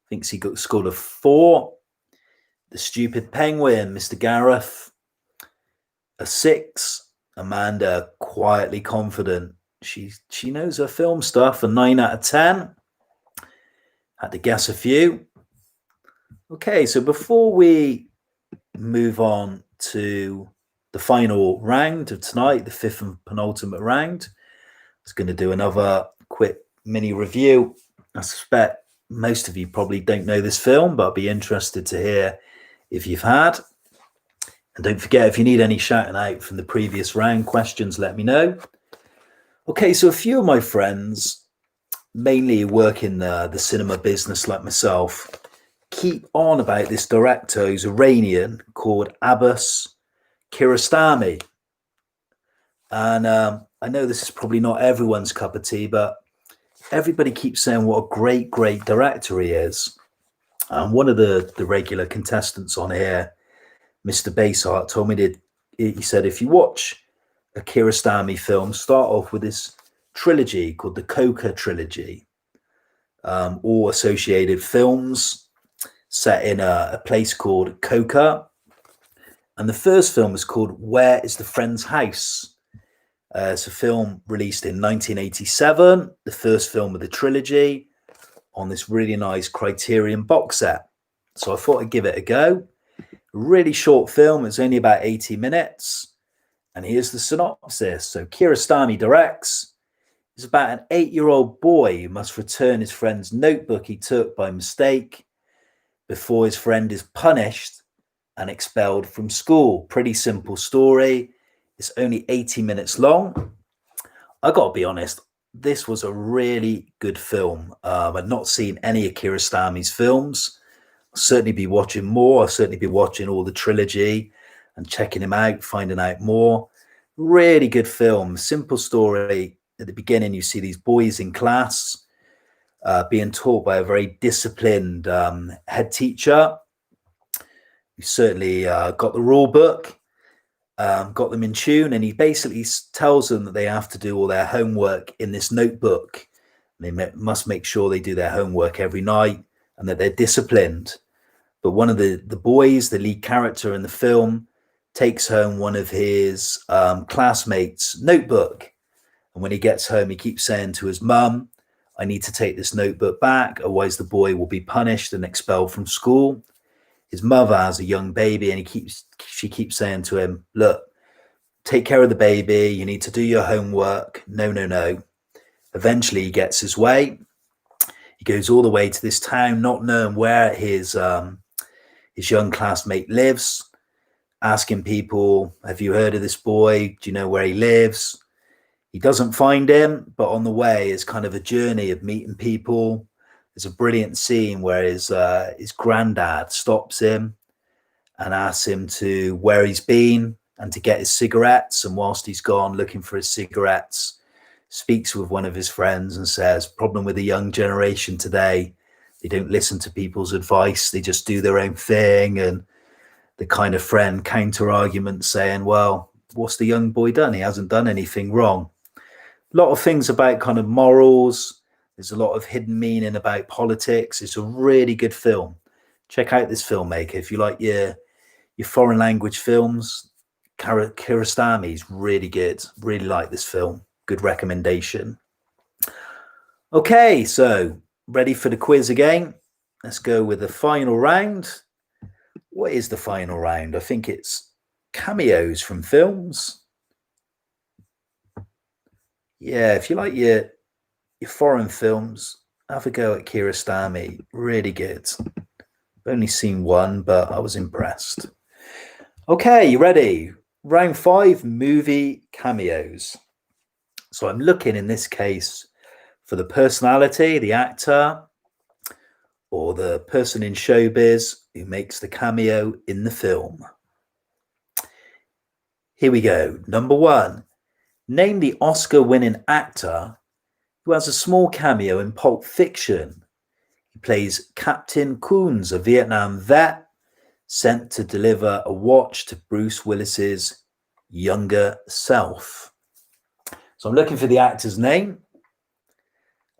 Thinks he scored a 4. The Stupid Penguin, Mr. Gareth, a 6. Amanda quietly confident. She knows her film stuff, a 9 out of 10. Had to guess a few. Okay, so before we move on to the final round of tonight, the 5th and penultimate round, I was going to do another quick mini review. I suspect most of you probably don't know this film, but I'd be interested to hear if you've had. And don't forget, if you need any shouting out from the previous round questions, let me know. Okay, so a few of my friends, mainly work in the cinema business like myself, keep on about this director who's Iranian called Abbas Kiarostami. And I know this is probably not everyone's cup of tea, but everybody keeps saying what a great director he is. And one of the regular contestants on here, Mr. Baseheart, told me that he said, if you watch a Kiarostami film, start off with this trilogy called the Coca trilogy, all associated films set in a place called Coca. And the first film is called Where is the Friend's House? It's a film released in 1987, the first film of the trilogy, on this really nice Criterion box set. So I thought I'd give it a go. Really short film, it's only about 80 minutes. And here's the synopsis. So Kiarostami directs. It's about an 8-year-old boy who must return his friend's notebook he took by mistake before his friend is punished and expelled from school. Pretty simple story. It's only 80 minutes long. I got to be honest, this was a really good film. I'd not seen any of Kiarostami's films. I'll certainly be watching more. I'll certainly be watching all the trilogy and checking him out, finding out more. Really good film, simple story, at the beginning, you see these boys in class being taught by a very disciplined head teacher. He certainly got the rule book, got them in tune, and he basically tells them that they have to do all their homework in this notebook. They must make sure they do their homework every night and that they're disciplined. But one of the boys, the lead character in the film, takes home one of his classmates' notebook. And when he gets home, he keeps saying to his mum, I need to take this notebook back, otherwise the boy will be punished and expelled from school. His mother has a young baby, and she keeps saying to him, look, take care of the baby. You need to do your homework. No. Eventually he gets his way. He goes all the way to this town, not knowing where his young classmate lives, asking people, have you heard of this boy? Do you know where he lives? He doesn't find him, but on the way is kind of a journey of meeting people. There's a brilliant scene where his granddad stops him and asks him to where he's been and to get his cigarettes. And whilst he's gone looking for his cigarettes, speaks with one of his friends and says, problem with the young generation today, they don't listen to people's advice. They just do their own thing. And the kind of friend counter argument saying, well, what's the young boy done? He hasn't done anything wrong. A lot of things about kind of morals. There's a lot of hidden meaning about politics. It's a really good film. Check out this filmmaker. If you like your foreign language films, Kiarostami is really good. Really like this film. Good recommendation. Okay, so ready for the quiz again? Let's go with the final round. What is the final round? I think it's cameos from films. Yeah, if you like your foreign films, have a go at Kiarostami. Really good. I've only seen one, but I was impressed. Okay, you ready? Round 5, movie cameos. So I'm looking in this case for the personality, the actor, or the person in showbiz who makes the cameo in the film. Here we go. Number 1. Name the Oscar-winning actor who has a small cameo in Pulp Fiction. He plays Captain Coons, a Vietnam vet sent to deliver a watch to Bruce Willis's younger self. So I'm looking for the actor's name.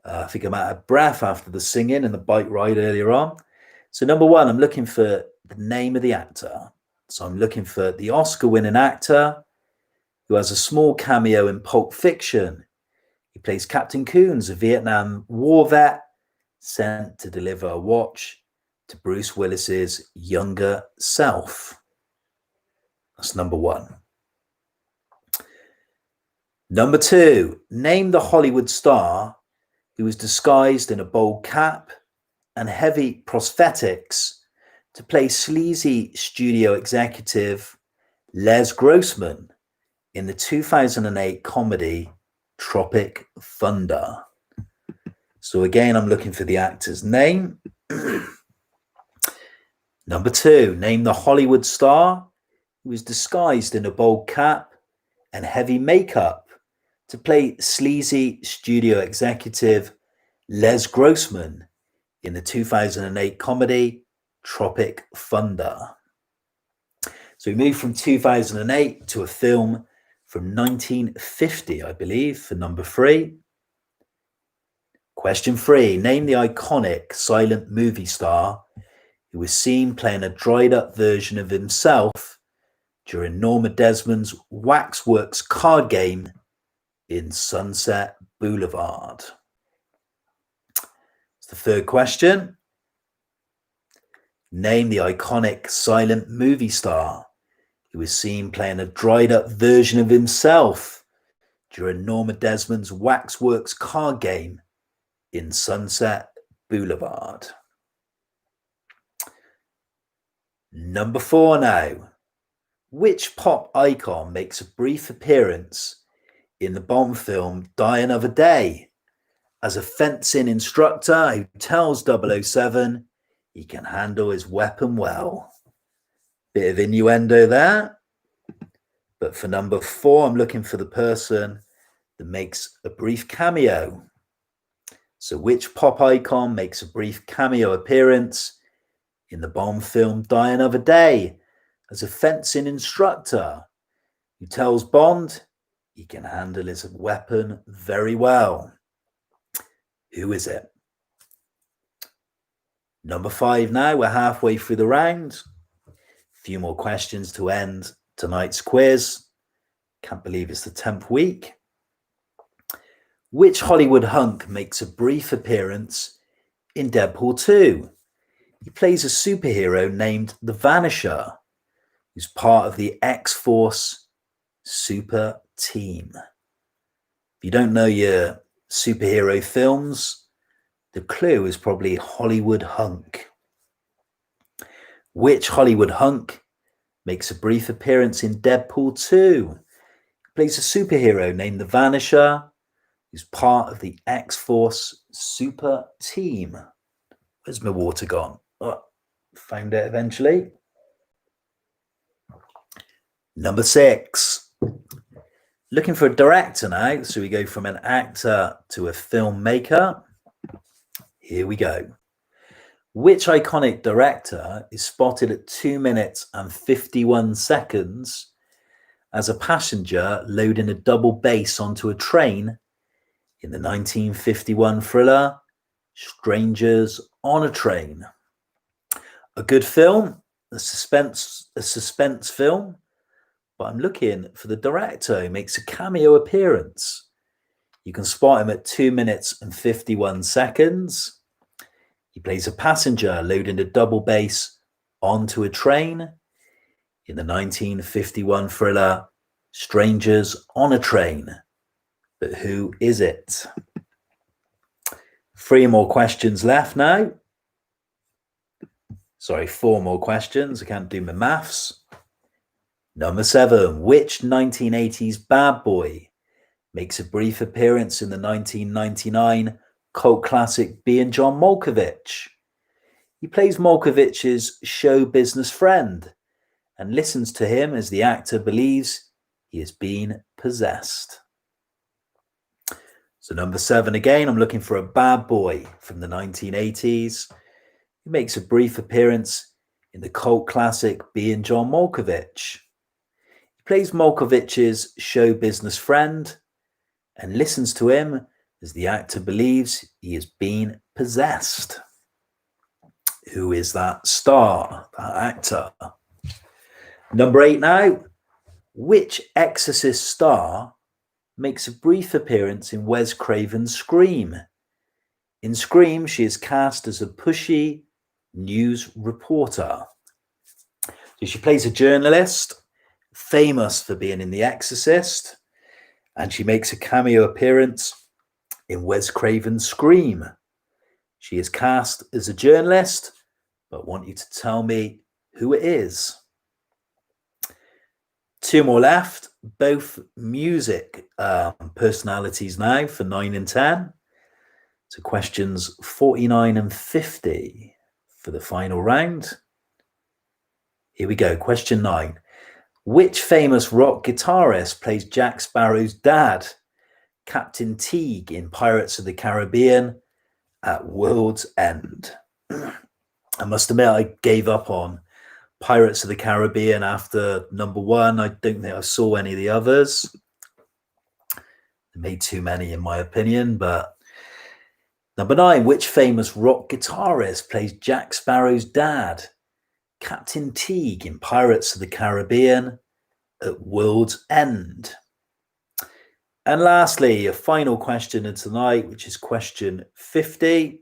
I think I'm out of breath after the singing and the bike ride earlier on. So number 1, I'm looking for the name of the actor. So I'm looking for the Oscar-winning actor who has a small cameo in Pulp Fiction. He plays Captain Coons, a Vietnam War vet sent to deliver a watch to Bruce Willis's younger self. That's number 1. Number 2, name the Hollywood star who was disguised in a bold cap and heavy prosthetics to play sleazy studio executive Les Grossman in the 2008 comedy Tropic Thunder. So again, I'm looking for the actor's name. Number 2, name the Hollywood star who was disguised in a bold cap and heavy makeup to play sleazy studio executive Les Grossman in the 2008 comedy Tropic Thunder. So we move from 2008 to a film from 1950, I believe, for number 3. Question 3, name the iconic silent movie star who was seen playing a dried up version of himself during Norma Desmond's Waxworks card game in Sunset Boulevard. It's the third question. Name the iconic silent movie star who was seen playing a dried up version of himself during Norma Desmond's Waxworks card game in Sunset Boulevard. Number 4 now. Which pop icon makes a brief appearance in the Bond film Die Another Day as a fencing instructor who tells 007 he can handle his weapon well? Bit of innuendo there. But for number 4, I'm looking for the person that makes a brief cameo? So which pop icon makes a brief cameo appearance in the Bond film Die Another Day as a fencing instructor who tells Bond he can handle his weapon very well? Who is it? Number 5 now. We're halfway through the round. A few more questions to end tonight's quiz. Can't believe it's the 10th week. Which Hollywood hunk makes a brief appearance in Deadpool 2? He plays a superhero named the Vanisher, who's part of the X-Force super team. If you don't know your superhero films, the clue is probably Hollywood hunk. Which Hollywood hunk makes a brief appearance in Deadpool 2? He plays a superhero named the Vanisher, who's part of the X-Force super team. Where's my water gone? Oh, found it eventually. Number 6. Looking for a director now. So we go from an actor to a filmmaker. Here we go. Which iconic director is spotted at 2 minutes and 51 seconds as a passenger loading a double bass onto a train in the 1951 thriller Strangers on a Train? A good film, a suspense film, but I'm looking for the director who makes a cameo appearance. You can spot him at 2 minutes and 51 seconds. He plays a passenger loading a double bass onto a train in the 1951 thriller Strangers on a Train. But who is it? 3 more questions left now. Sorry, 4 more questions. I can't do my maths. Number 7. Which 1980s bad boy makes a brief appearance in the 1999 cult classic Being John Malkovich? He plays Malkovich's show business friend and listens to him as the actor believes he has been possessed. So number 7 again, I'm looking for a bad boy from the 1980s who makes a brief appearance in the cult classic Being John Malkovich. He plays Malkovich's show business friend and listens to him as the actor believes he has been possessed. Who is that star, that actor? Number 8 now. Which Exorcist star makes a brief appearance in Wes Craven's Scream? In Scream, she is cast as a pushy news reporter. So she plays a journalist, famous for being in The Exorcist, and she makes a cameo appearance in Wes Craven's Scream. She is cast as a journalist, but I want you to tell me who it is. 2 more left, both music personalities now for 9 and 10. So questions 49 and 50 for the final round. Here we go. Question 9. Which famous rock guitarist plays Jack Sparrow's dad, Captain Teague, in Pirates of the Caribbean at World's End? I must admit, I gave up on Pirates of the Caribbean after number 1. I don't think I saw any of the others. They made too many in my opinion, but number 9, which famous rock guitarist plays Jack Sparrow's dad, Captain Teague, in Pirates of the Caribbean at World's End? And lastly, a final question of tonight, which is question 50.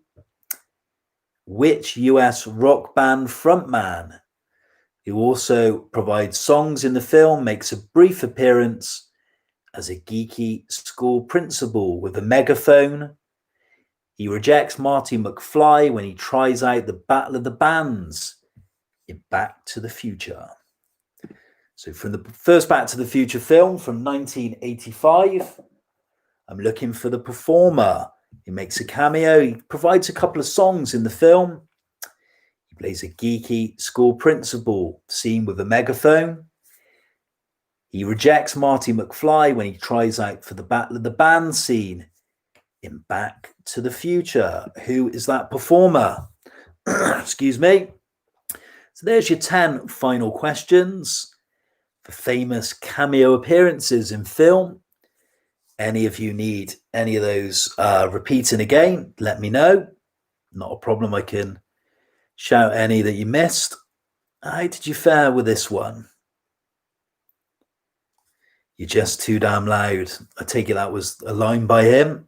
Which US rock band frontman, who also provides songs in the film, makes a brief appearance as a geeky school principal with a megaphone? He rejects Marty McFly when he tries out the Battle of the Bands in Back to the Future. So from the first Back to the Future film from 1985, I'm looking for the performer. He makes a cameo. He provides a couple of songs in the film. He plays a geeky school principal seen with a megaphone. He rejects Marty McFly when he tries out for the Battle of the Band scene in Back to the Future. Who is that performer? Excuse me. So there's your 10 final questions for famous cameo appearances in film. Any of you need any of those repeating again, let me know. Not a problem. I can shout any that you missed. How did you fare with this one? You're just too damn loud. I take it that was a line by him.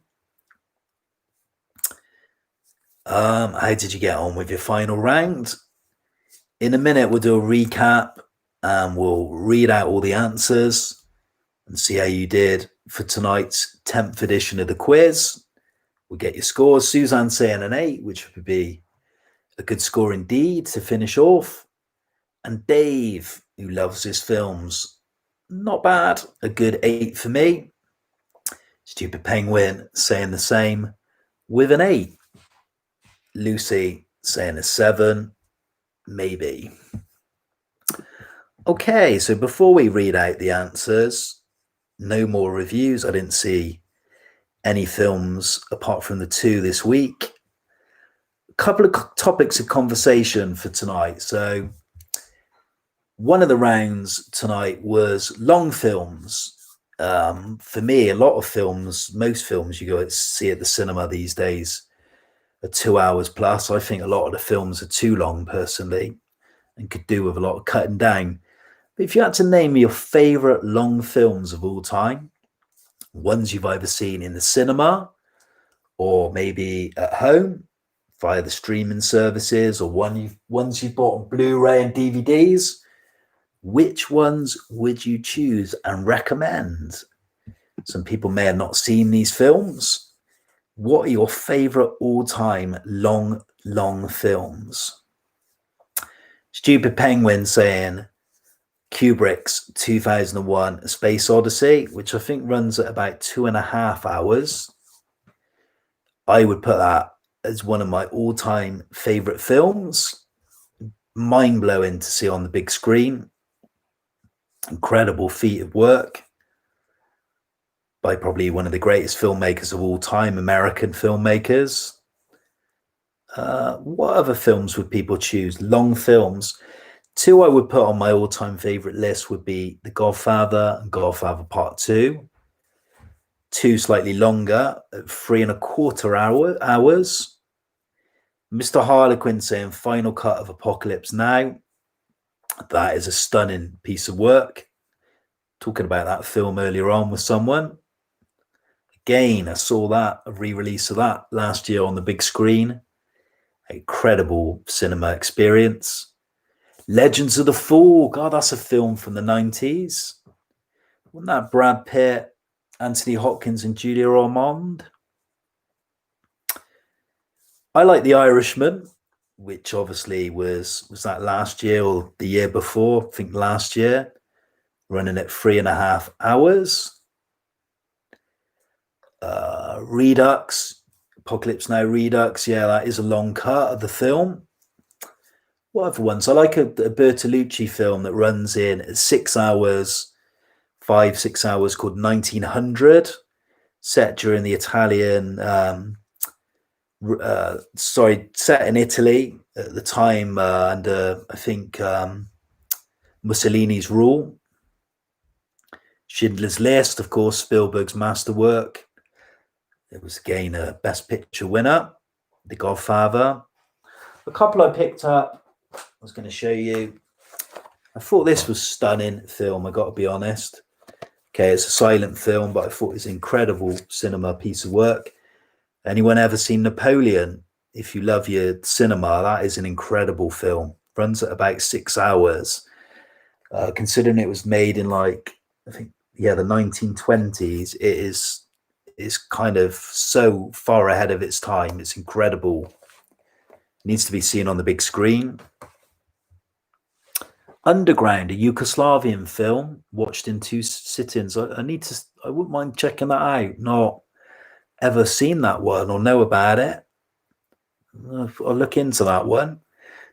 How did you get on with your final round? In a minute, we'll do a recap and we'll read out all the answers and see how you did for tonight's 10th edition of the quiz. We'll get your scores. Suzanne saying an 8, which would be a good score indeed to finish off. And Dave, who loves his films, not bad, a good 8 for me. Stupid Penguin saying the same with an 8. Lucy saying a 7, maybe. Okay, so before we read out the answers, no more reviews. I didn't see any films apart from the 2 this week. A couple of topics of conversation for tonight. So one of the rounds tonight was long films. For me, a lot of films, most films you go to see at the cinema these days are 2 hours plus. I think a lot of the films are too long personally and could do with a lot of cutting down. But if you had to name your favorite long films of all time, ones you've either seen in the cinema or maybe at home via the streaming services, or ones you've bought on Blu-ray and DVDs, which ones would you choose and recommend? Some people may have not seen these films. What are your favorite all-time long films? Stupid Penguin saying Kubrick's 2001 A Space Odyssey, which I think runs at about 2.5 hours. I would put that as one of my all-time favorite films. Mind-blowing to see on the big screen. Incredible feat of work by probably one of the greatest filmmakers of all time, American filmmakers. What other films would people choose? Long films. 2 I would put on my all-time favorite list would be The Godfather and Godfather Part 2. 2 slightly longer, at 3.25 hours. Mr. Harlequin saying Final Cut of Apocalypse Now. That is a stunning piece of work. Talking about that film earlier on with someone. Again, I saw that, a re-release of that last year on the big screen. Incredible cinema experience. Legends of the Fall. God, that's a film from the 90s. Wasn't that Brad Pitt, Anthony Hopkins and Julia Ormond? I like The Irishman, which obviously was that last year or the year before? I think last year. Running at 3.5 hours. Redux, Apocalypse Now Redux. Yeah, that is a long cut of the film. What other ones? I like a Bertolucci film that runs in 6 hours, 5-6 hours, called 1900, set during the Italian, set in Italy at the time under, I think, Mussolini's rule. Schindler's List, of course, Spielberg's masterwork. It was again a Best Picture winner. The Godfather. A couple I picked up, I was going to show you. I thought this was stunning film, I got to be honest. Okay, it's a silent film, but I thought it was an incredible cinema piece of work. Anyone ever seen Napoleon? If you love your cinema, that is an incredible film. Runs at about 6 hours. Considering it was made in the 1920s, it is kind of so far ahead of its time. It's incredible. It needs to be seen on the big screen. Underground, a Yugoslavian film, watched in 2 sittings. I wouldn't mind checking that out. Not ever seen that one or know about it. I'll look into that one.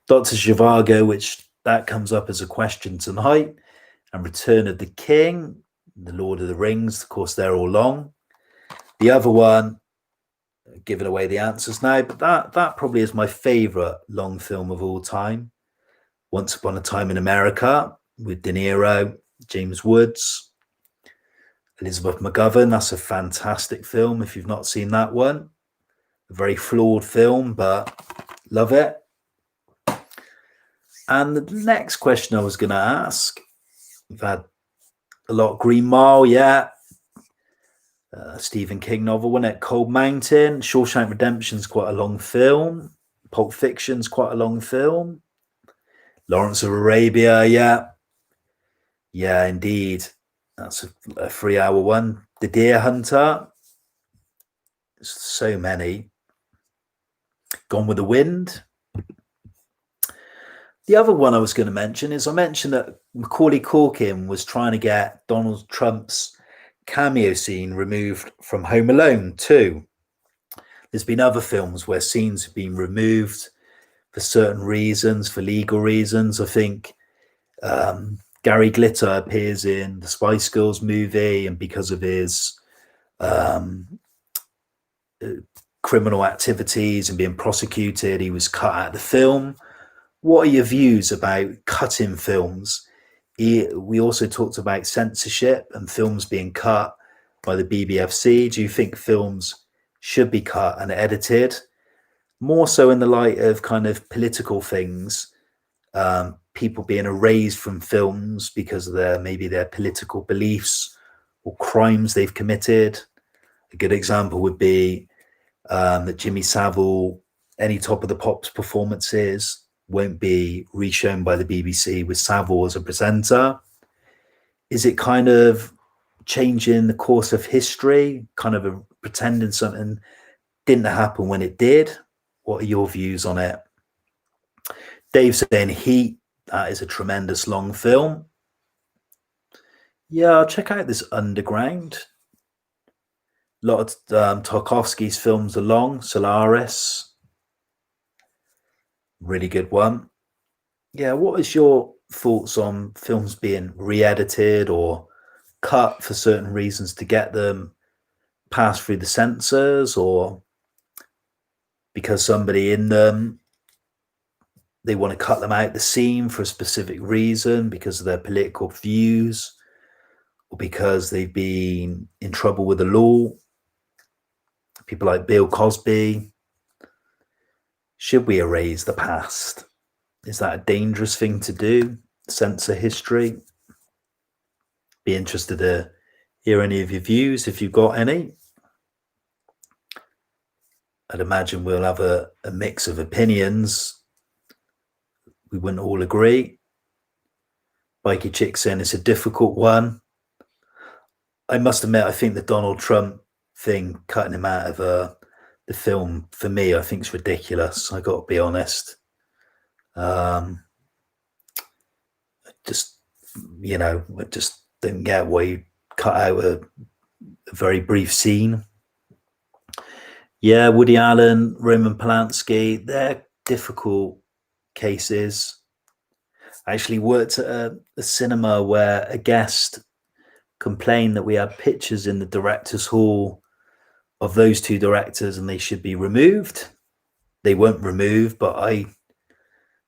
Dr. Zhivago, which that comes up as a question tonight. and Return of the King, The Lord of the Rings. Of course, they're all long. The other one, giving away the answers now, but that probably is my favorite long film of all time. Once Upon a Time in America with De Niro, James Woods, Elizabeth McGovern. That's a fantastic film. If you've not seen that one, a very flawed film, but love it. And the next question I was going to ask, we've had a lot. Green Mile, yeah. Stephen King novel, wasn't it? Cold Mountain. Shawshank Redemption's quite a long film. Pulp Fiction's quite a long film. Lawrence of Arabia, yeah. Yeah, indeed. That's a 3-hour one. The Deer Hunter. So many. Gone with the Wind. The other one I was going to mention is I mentioned that Macaulay Culkin was trying to get Donald Trump's cameo scene removed from Home Alone 2. There's been other films where scenes have been removed for certain reasons, for legal reasons. I think Gary Glitter appears in the Spice Girls movie, and because of his criminal activities and being prosecuted, he was cut out of the film. What are your views about cutting films? We also talked about censorship and films being cut by the BBFC. Do you think films should be cut and edited? More so in the light of kind of political things, people being erased from films because of their political beliefs or crimes they've committed. A good example would be that Jimmy Savile, any Top of the Pops performances won't be reshown by the BBC with Savile as a presenter. Is it kind of changing the course of history, kind of pretending something didn't happen when it did? What are your views on it? Dave saying Heat, that is a tremendous long film. Yeah, check out this Underground. A lot of Tarkovsky's films are long. Solaris, really good one. Yeah, what is your thoughts on films being re-edited or cut for certain reasons to get them passed through the censors, or because somebody in them, they want to cut them out the scene for a specific reason because of their political views, or because they've been in trouble with the law? People like Bill Cosby. Should we erase the past? Is that a dangerous thing to do? Censor history? Be interested to hear any of your views if you've got any. I'd imagine we'll have a mix of opinions. We wouldn't all agree. Bikey Chick saying it's a difficult one. I must admit, I think the Donald Trump thing, cutting him out of the film, for me, I think it's ridiculous. I got to be honest. I just don't get why you cut out a very brief scene. Yeah, Woody Allen, Roman Polanski, they're difficult cases. I actually worked at a cinema where a guest complained that we had pictures in the director's hall of those two directors and they should be removed. They weren't removed, but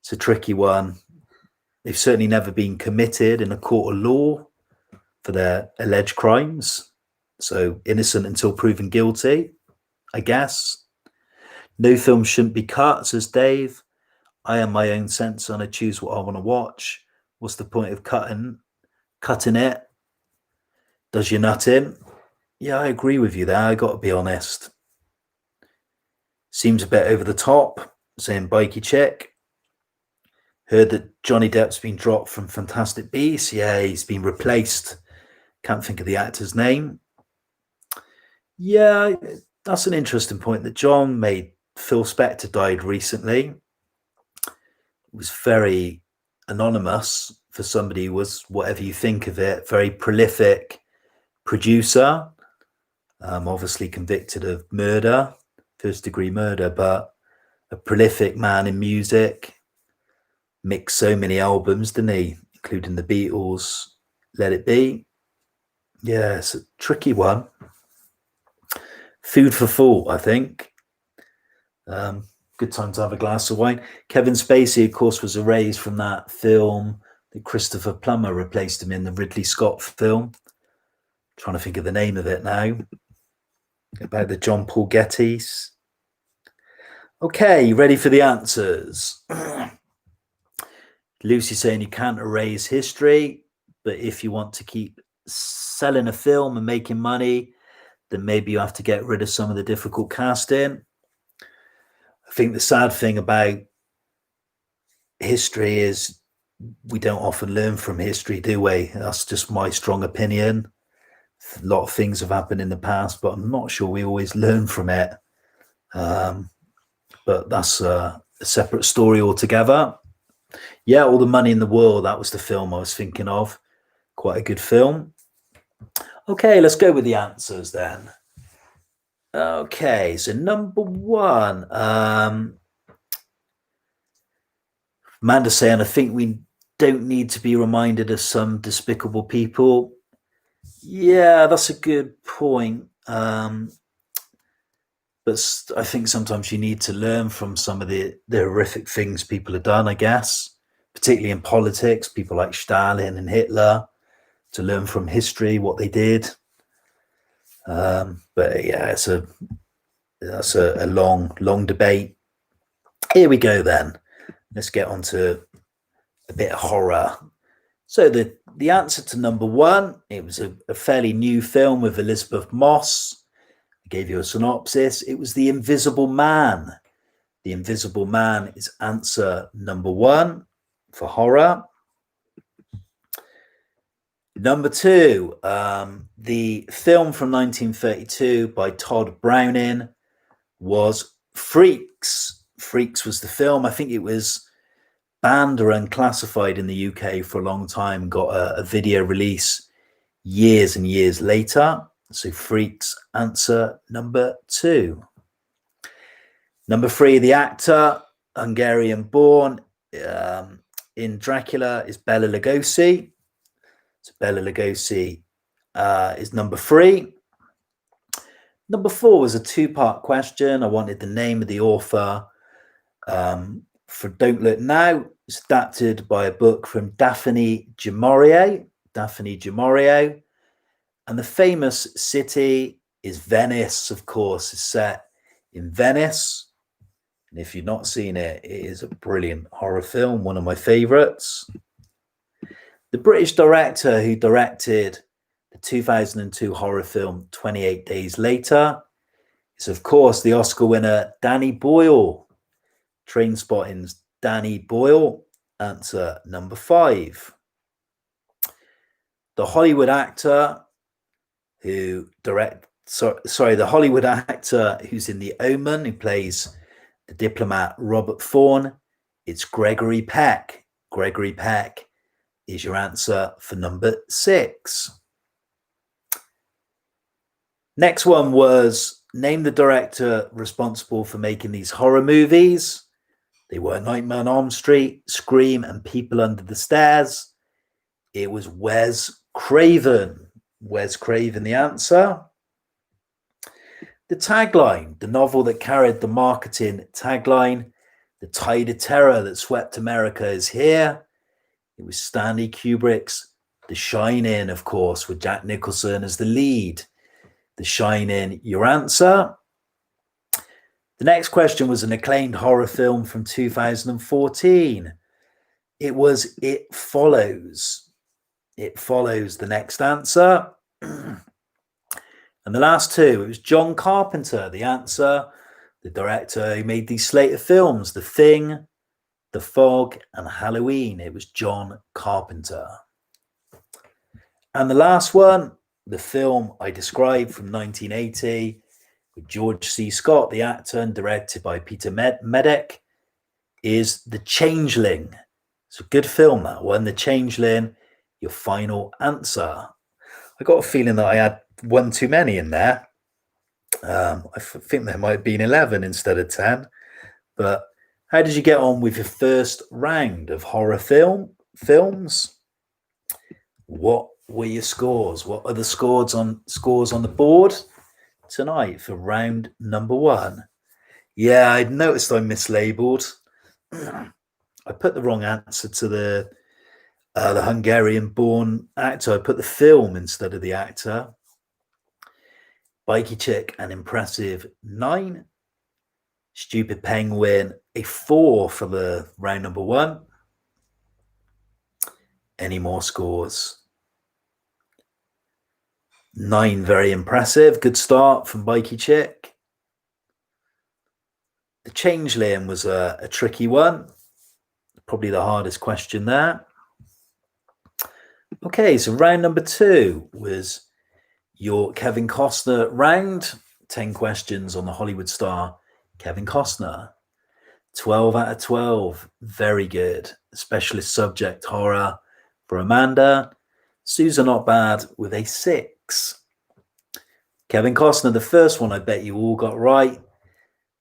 it's a tricky one. They've certainly never been committed in a court of law for their alleged crimes. So innocent until proven guilty, I guess. No film shouldn't be cut, says Dave. I am my own censor and I choose what I want to watch. What's the point of cutting it? Does your nut in? Yeah, I agree with you there. I got to be honest. Seems a bit over the top, saying Bikey Chick. Heard that Johnny Depp's been dropped from Fantastic Beasts. Yeah, he's been replaced. Can't think of the actor's name. Yeah, that's an interesting point that John made. Phil Spector died recently. It was very anonymous for somebody who was, whatever you think of it, very prolific producer, obviously convicted of murder, first-degree murder, but a prolific man in music. Mixed so many albums, didn't he? Including the Beatles, Let It Be. Yeah, it's a tricky one. Food for thought, I think. Good time to have a glass of wine. Kevin Spacey, of course, was erased from that film that Christopher Plummer replaced him in, the Ridley Scott film. Trying to think of the name of it now. About the John Paul Gettys. Okay, you ready for the answers? Lucy saying you can't erase history, but if you want to keep selling a film and making money, then maybe you have to get rid of some of the difficult casting. I think the sad thing about history is we don't often learn from history, do we? That's just my strong opinion. A lot of things have happened in the past, but I'm not sure we always learn from it. But that's a separate story altogether. Yeah, All the Money in the World. That was the film I was thinking of. Quite a good film. Okay, let's go with the answers then. Okay, so number one. Amanda saying, I think we don't need to be reminded of some despicable people. Yeah, that's a good point. But I think sometimes you need to learn from some of the horrific things people have done, I guess, particularly in politics, people like Stalin and Hitler, to learn from history what they did. But yeah, that's a long debate. Here we go then. Let's get on to a bit of horror. So the answer to number one, it was a fairly new film with Elizabeth Moss. I gave you a synopsis. It was The Invisible Man. The Invisible Man is answer number one for horror. Number two, the film from 1932 by Todd Browning was Freaks. Freaks was the film. I think it was banned or unclassified in the UK for a long time, got a video release years and years later. So Freaks, answer number two. Number three, the actor, Hungarian born, in Dracula is Bela Lugosi. So Bela Lugosi is number three. Number four was a two-part question. I wanted the name of the author. For Don't Look Now, it's adapted by a book from Daphne du Maurier. And the famous city is Venice, of course, is set in Venice. And if you've not seen it, it is a brilliant horror film, one of my favorites. The British director who directed the 2002 horror film 28 Days Later is, of course, the Oscar winner Danny Boyle. Trainspotting's Danny Boyle, answer number five. The Hollywood actor who the Hollywood actor who's in The Omen, who plays the diplomat Robert Thorne, it's Gregory Peck. Gregory Peck is your answer for number six. Next one was name the director responsible for making these horror movies. They were Nightmare on Elm Street, Scream, and People Under the Stairs. It was Wes Craven. Wes Craven, the answer. The tagline, the novel that carried the marketing tagline, The Tide of Terror that swept America is here. It was Stanley Kubrick's The Shining, of course, with Jack Nicholson as the lead. The Shining, your answer. The next question was an acclaimed horror film from 2014. It was It Follows. It Follows, the next answer. And the last two, it was John Carpenter, the answer, the director who made these slate of films, The Thing, The Fog, and Halloween. It was John Carpenter. And the last one, the film I described from 1980, with George C. Scott, the actor, and directed by Peter Medak, is The Changeling. It's a good film, that one, The Changeling, your final answer. I got a feeling that I had one too many in there. I think there might have been 11 instead of 10. But how did you get on with your first round of horror films? What What are your scores? What are the scores on the board tonight for round number 1? Yeah, I noticed I mislabeled. I put the wrong answer to the Hungarian-born actor. I put the film instead of the actor. Bikey Chick, an impressive 9. Stupid Penguin, a 4 for the round number 1. Any more scores? 9, very impressive. Good start from Bikey Chick. The Changeling was a tricky one. Probably the hardest question there. Okay, so round number 2 was your Kevin Costner round. 10 questions on the Hollywood star Kevin Costner. 12 out of 12. Very good. Specialist subject horror for Amanda. Susan not bad with a 6. Kevin Costner, the first one I bet you all got right.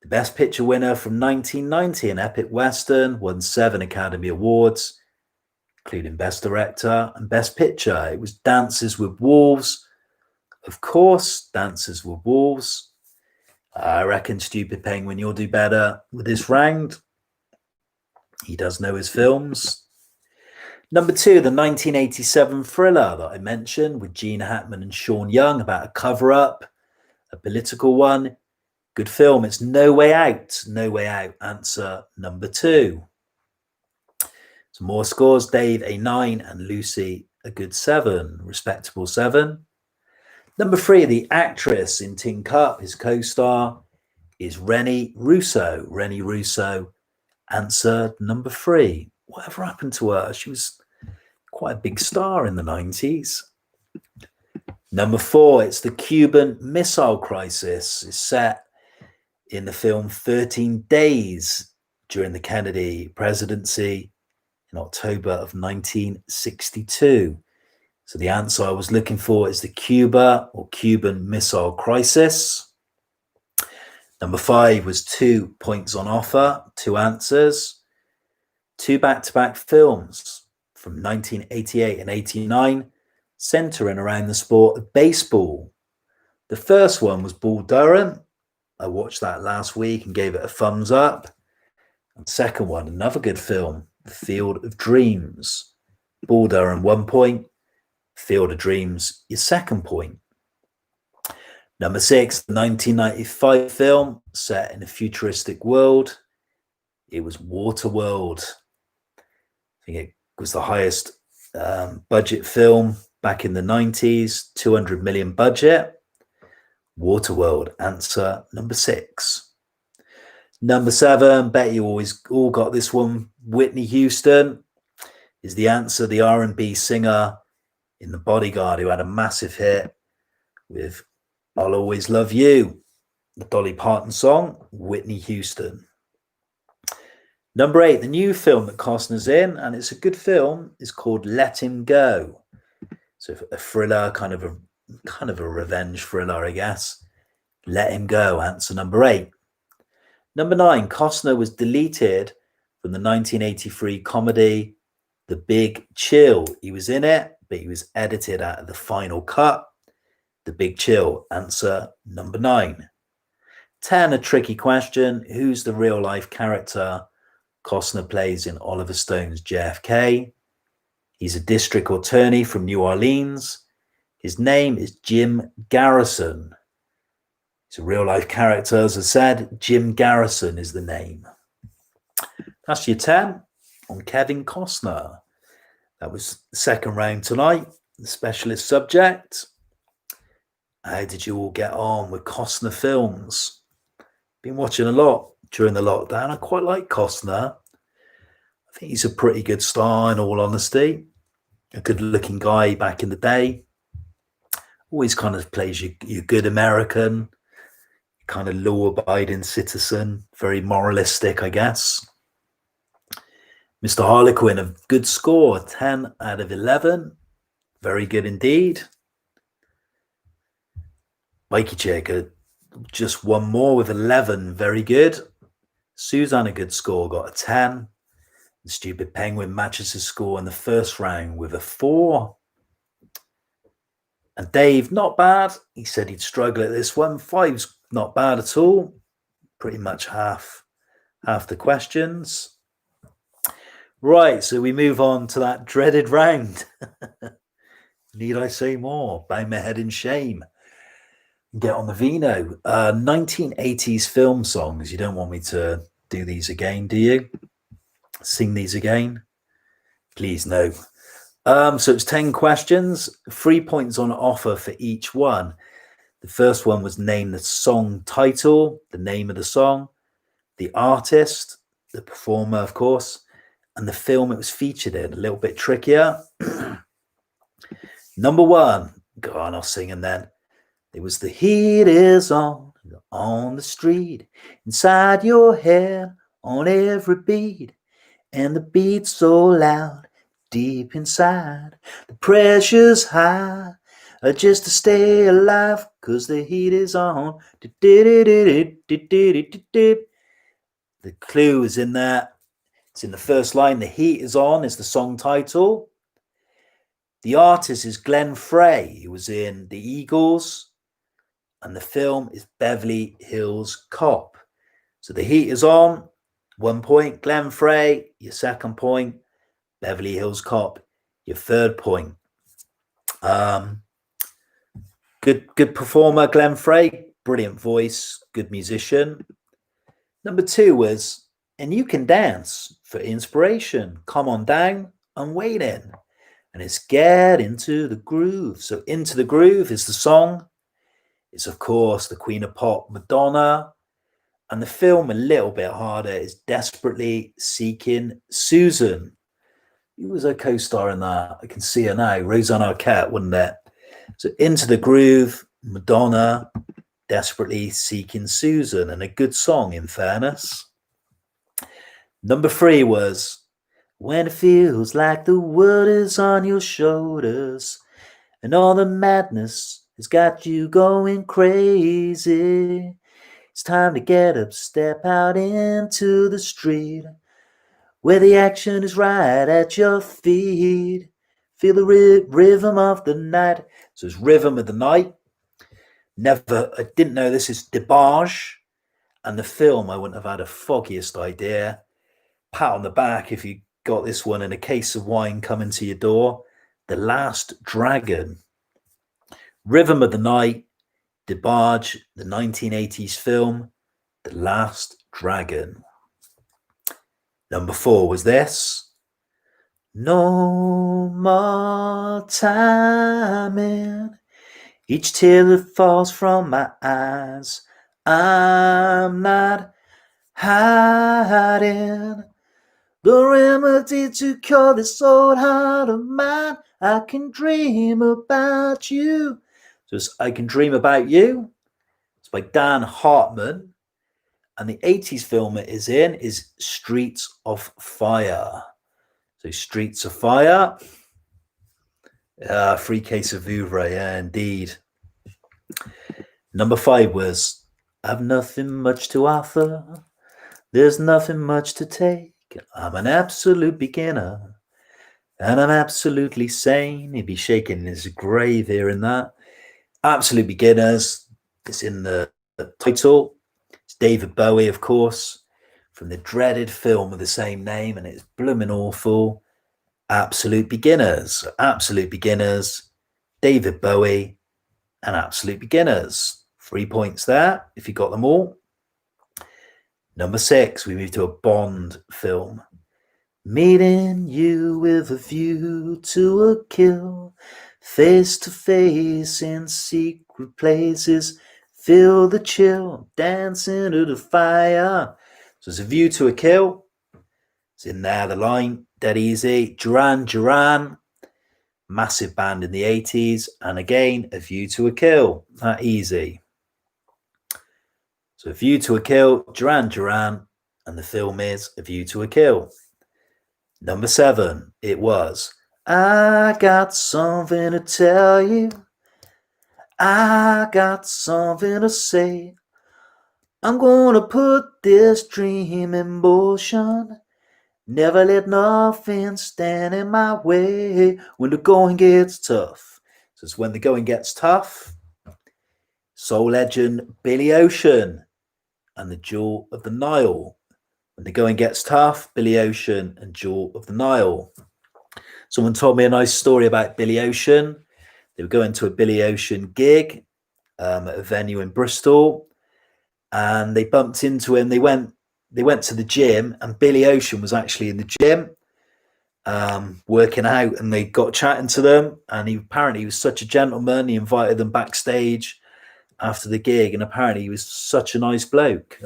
The Best Picture winner from 1990, an epic western, won 7 Academy Awards, including Best Director and Best Picture. It was Dances with Wolves. Of course, Dances with Wolves. I reckon Stupid Penguin, you'll do better with this round. He does know his films. Number 2, the 1987 thriller that I mentioned with Gene Hackman and Sean Young about a cover-up, a political one. Good film. It's No Way Out. No Way Out. Answer number 2. Some more scores. Dave, a 9, and Lucy, a good 7. Respectable 7. Number 3, the actress in Tin Cup, his co-star, is Rennie Russo. Rennie Russo. Answer number 3. Whatever happened to her? She was quite a big star in the 90s. Number 4, it's the Cuban Missile Crisis. It's set in the film 13 Days during the Kennedy presidency in October of 1962. So the answer I was looking for is the Cuba or Cuban Missile Crisis. Number 5 was 2 points on offer, 2 answers. 2 back-to-back films from 1988 and 89, centering around the sport of baseball. The first one was Bull Durham. I watched that last week and gave it a thumbs up. And second one, another good film, The Field of Dreams. Bull Durham, 1 point. Field of Dreams, your 2nd point. Number 6, the 1995 film set in a futuristic world. It was Waterworld. I think it was the highest budget film back in the 90s, 200 million budget. Waterworld, answer number 6. Number 7, bet you all got this one. Whitney Houston is the answer, the R&B singer in The Bodyguard who had a massive hit with I'll Always Love You, the Dolly Parton song, Whitney Houston. Number 8, the new film that Costner's in, and it's a good film, is called Let Him Go. So a thriller, kind of a revenge thriller, I guess. Let Him Go, answer number 8. Number 9, Costner was deleted from the 1983 comedy The Big Chill. He was in it, but he was edited out of the final cut. The Big Chill, answer number 9. 10, a tricky question. Who's the real life character Costner plays in Oliver Stone's JFK? He's a district attorney from New Orleans. His name is Jim Garrison. He's a real life character, as I said. Jim Garrison is the name. That's your 10 on Kevin Costner. That was the second round tonight, the specialist subject. How did you all get on with Costner films? Been watching a lot during the lockdown. I quite like Costner. I think he's a pretty good star, in all honesty. A good-looking guy back in the day. Always kind of plays your good American, kind of law-abiding citizen. Very moralistic, I guess. Mr. Harlequin, a good score, 10 out of 11. Very good indeed. Mikey Chick, just one more with 11. Very good. Suzanne, a good score, got a 10. The Stupid Penguin matches his score in the first round with a 4. And Dave, not bad. He said he'd struggle at this one. 5's not bad at all. Pretty much half the questions. Right, so we move on to that dreaded round. Need I say more? Bow my head in shame. Get on the vino. 1980s film songs. You don't want me to do these again, do you? Sing these again? Please, no. So it's 10 questions, 3 points on offer for each one. The first one was name the song title, the name of the song, the artist, the performer, of course, and the film it was featured in. A little bit trickier. Number 1. Go on, I'll sing and then. It was the heat is on the street, inside your head, on every beat, and the beat's so loud, deep inside, the pressure's high, just to stay alive, 'cause the heat is on. The clue is in there. It's in the first line. The heat is on is the song title. The artist is Glenn Frey, who was in The Eagles, and the film is Beverly Hills Cop. So the heat is on, 1 point. Glenn Frey, your second point. Beverly Hills Cop, your third point. Good performer, Glenn Frey. Brilliant voice, good musician. Number 2 was, and you can dance for inspiration. Come on down, I'm waiting. And it's get into the groove. So Into the Groove is the song. It's, of course, the Queen of Pop, Madonna. And the film, a little bit harder, is Desperately Seeking Susan. Who was a co-star in that? I can see her now. Rosanna Arquette, wasn't it? So Into the Groove, Madonna, Desperately Seeking Susan. And a good song, in fairness. Number 3 was When It Feels Like the World Is on Your Shoulders and all the madness has got you going crazy. It's time to get up, step out into the street where the action is right at your feet. Feel the rhythm of the night. So it's Rhythm of the Night. I didn't know this is DeBarge. And the film, I wouldn't have had a foggiest idea. Pat on the back if you got this one, and a case of wine coming to your door. The Last Dragon. Rhythm of the Night, DeBarge, the 1980s film, The Last Dragon. Number 4 was this. No more timing. Each tear that falls from my eyes, I'm not hiding. The remedy to cure this old heart of mine, I can dream about you. So it's I Can Dream About You. It's by Dan Hartman. And the 80s film it is in is Streets of Fire. So Streets of Fire. Free case of Vouvray, yeah, indeed. Number 5 was I've nothing much to offer. There's nothing much to take. I'm an absolute beginner. And I'm absolutely sane. He'd be shaking his grave here in that. Absolute Beginners. It's in the title. It's David Bowie, of course, from the dreaded film of the same name, and it's blooming awful. Absolute Beginners. Absolute Beginners. David Bowie and Absolute Beginners. 3 points there, if you got them all. Number 6, we move to a Bond film. Meeting you with a view to a kill, face to face in secret places, feel the chill, dance into the fire. So it's A View to a Kill. It's in there, the line, dead easy. Duran Duran, massive band in the 80s. And again, A View to a Kill, that easy. So A View to a Kill, Duran Duran, and the film is A View to a Kill. Number 7, it was I got something to tell you. I got something to say. I'm gonna put this dream in motion. Never let nothing stand in my way when the going gets tough. So it's when the going gets tough. Soul legend Billy Ocean and the Jewel of the Nile. When the going gets tough, Billy Ocean and Jewel of the Nile. Someone told me a nice story about Billy Ocean. They were going to a Billy Ocean gig at a venue in Bristol, and they bumped into him. They went to the gym, and Billy Ocean was actually in the gym working out, and they got chatting to them, and he was such a gentleman. He invited them backstage after the gig, and apparently he was such a nice bloke,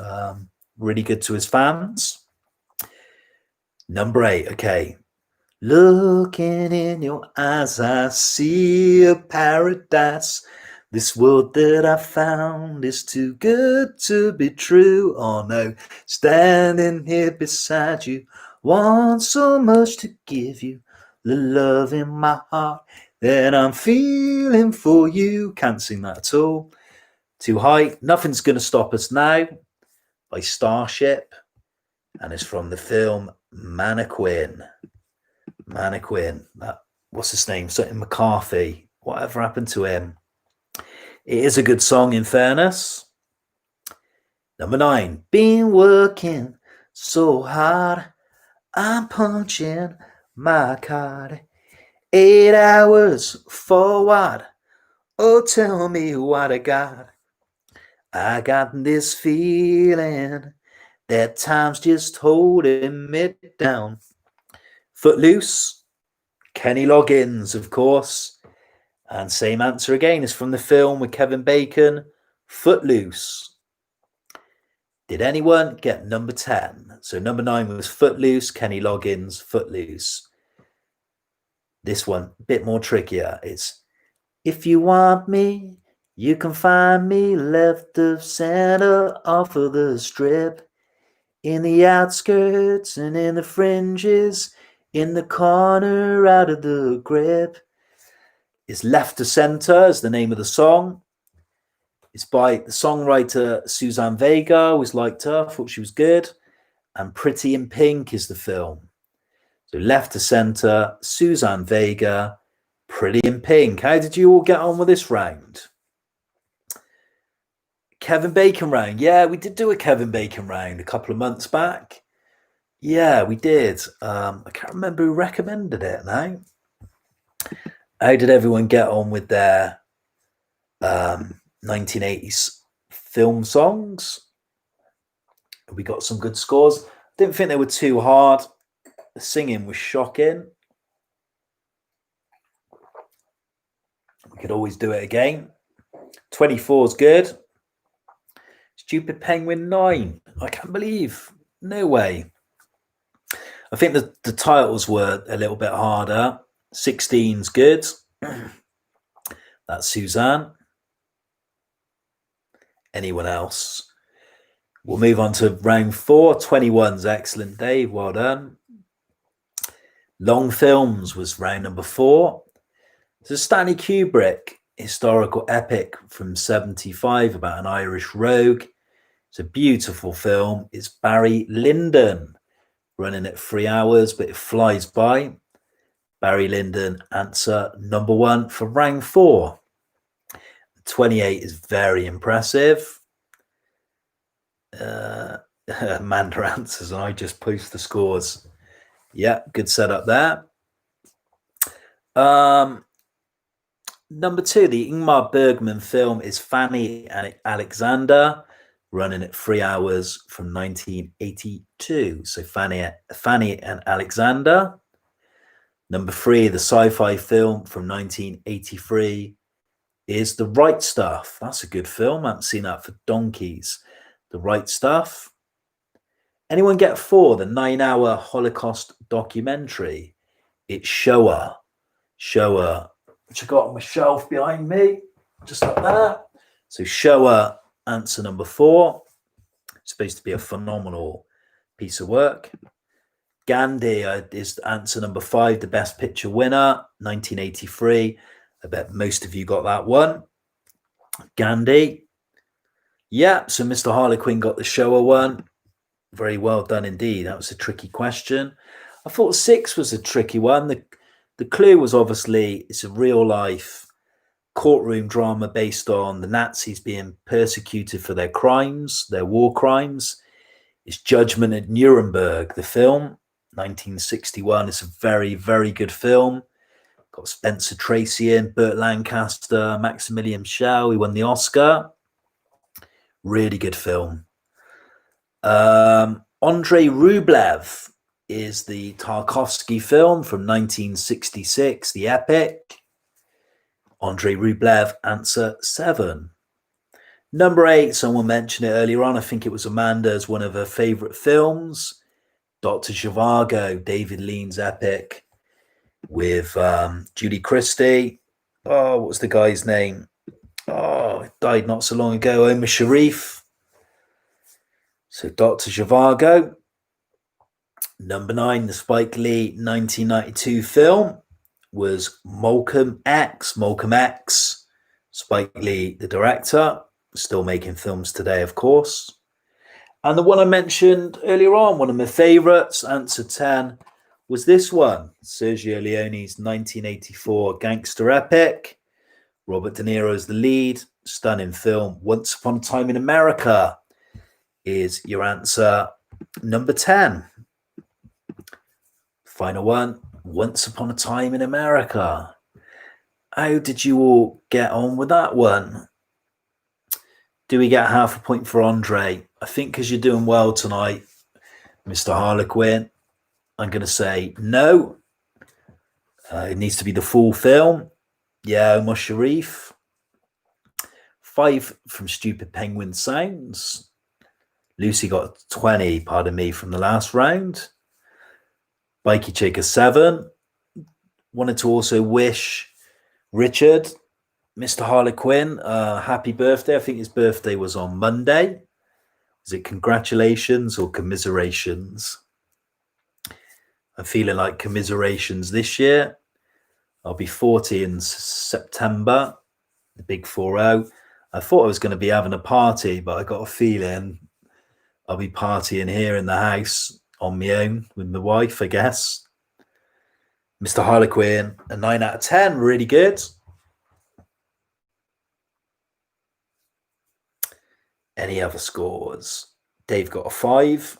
really good to his fans. Number 8, okay. Looking in your eyes, I see a paradise. This world that I found is too good to be true. Oh no, standing here beside you, want so much to give you, the love in my heart that I'm feeling for you. Can't sing that at all. Too high. Nothing's Gonna Stop Us Now by Starship, and it's from the film Mannequin. What's his name? Something McCarthy. Whatever happened to him? It is a good song, in fairness. Number 9. Been working so hard, I'm punching my card. 8 hours for what? Oh, tell me what I got. I got this feeling that time's just holding me down. Footloose, Kenny Loggins, of course. And same answer again is from the film with Kevin Bacon, Footloose. Did anyone get number 10? So number 9 was Footloose, Kenny Loggins, Footloose. This one, a bit more trickier. It's, if you want me, you can find me left of center off of the strip, in the outskirts and in the fringes, in the corner out of the grip. It's Left to Center is the name of the song. It's by the songwriter Suzanne Vega. I always liked her, thought she was good. And Pretty in Pink is the film. So Left to Center, Suzanne Vega, Pretty in Pink. How did you all get on with this round? Kevin Bacon round. Yeah, we did do a Kevin Bacon round a couple of months back. Yeah, we did. I can't remember who recommended it now. How did everyone get on with their 1980s film songs? We got some good scores. Didn't think they were too hard. The singing was shocking. We could always do it again. 24 is good. Stupid Penguin 9. I can't believe. No way. I think the titles were a little bit harder. 16's good. That's Suzanne. Anyone else? We'll move on to round 4. 21's excellent, Dave. Well done. Long films was round number 4. It's a Stanley Kubrick historical epic from 75 about an Irish rogue. It's a beautiful film. It's Barry Lyndon, running at 3 hours, but it flies by. Barry Lyndon, answer number 1 for round 4. 28 is very impressive. Amanda answers, and I just post the scores. Yeah, good setup there. Number 2, the Ingmar Bergman film is Fanny and Alexander, running at 3 hours from 1982. So Fanny and Alexander. Number 3, the sci-fi film from 1983 is The Right Stuff. That's a good film. I haven't seen that for donkeys. The Right Stuff. Anyone get 4, the 9-hour Holocaust documentary? It's Shoah. Shoah, which I got on my shelf behind me, just like that. So Shoah, answer number 4. It's supposed to be a phenomenal piece of work. Gandhi is answer number 5, the Best Picture winner, 1983. I bet most of you got that one. Gandhi. Yeah, so Mr. Harlequin got the Shoah one. Very well done indeed. That was a tricky question. I thought 6 was a tricky one. The clue was obviously it's a real life courtroom drama based on the Nazis being persecuted for their crimes, their war crimes. It's Judgment at Nuremberg, the film, 1961. It's a very, very good film. Got Spencer Tracy in, Burt Lancaster, Maximilian Schell. He won the Oscar. Really good film. Andrei Rublev is the Tarkovsky film from 1966, the epic. Andrei Rublev, answer 7. Number 8, someone mentioned it earlier on. I think it was Amanda as one of her favourite films. Dr. Zhivago, David Lean's epic with Julie Christie. Oh, what was the guy's name? Oh, he died not so long ago. Omar Sharif. So Dr. Zhivago. Number 9, the Spike Lee 1992 film was Malcolm X. Malcolm X. Spike Lee, the director, still making films today, of course. And the one I mentioned earlier on, one of my favourites, answer 10, was this one, Sergio Leone's 1984 gangster epic. Robert De Niro is the lead. Stunning film. Once Upon a Time in America is your answer number 10. Final one, Once Upon a Time in America. How did you all get on with that one? Do we get half a point for Andre? I think because you're doing well tonight, Mr. Harlequin, I'm going to say no. It needs to be the full film. Yeah, Omar Sharif. 5 from Stupid Penguin Sounds. Lucy got 20, pardon me, from the last round. Bikey Chick a 7. Wanted to also wish Richard, Mr. Harlequin, happy birthday. I think his birthday was on Monday. Is it congratulations or commiserations? I'm feeling like commiserations this year. I'll be 40 in September, the big 4-0. I thought I was going to be having a party, but I got a feeling I'll be partying here in the house on my own with my wife, I guess. Mr. Harlequin, a 9 out of 10, really good. Any other scores? Dave got a 5.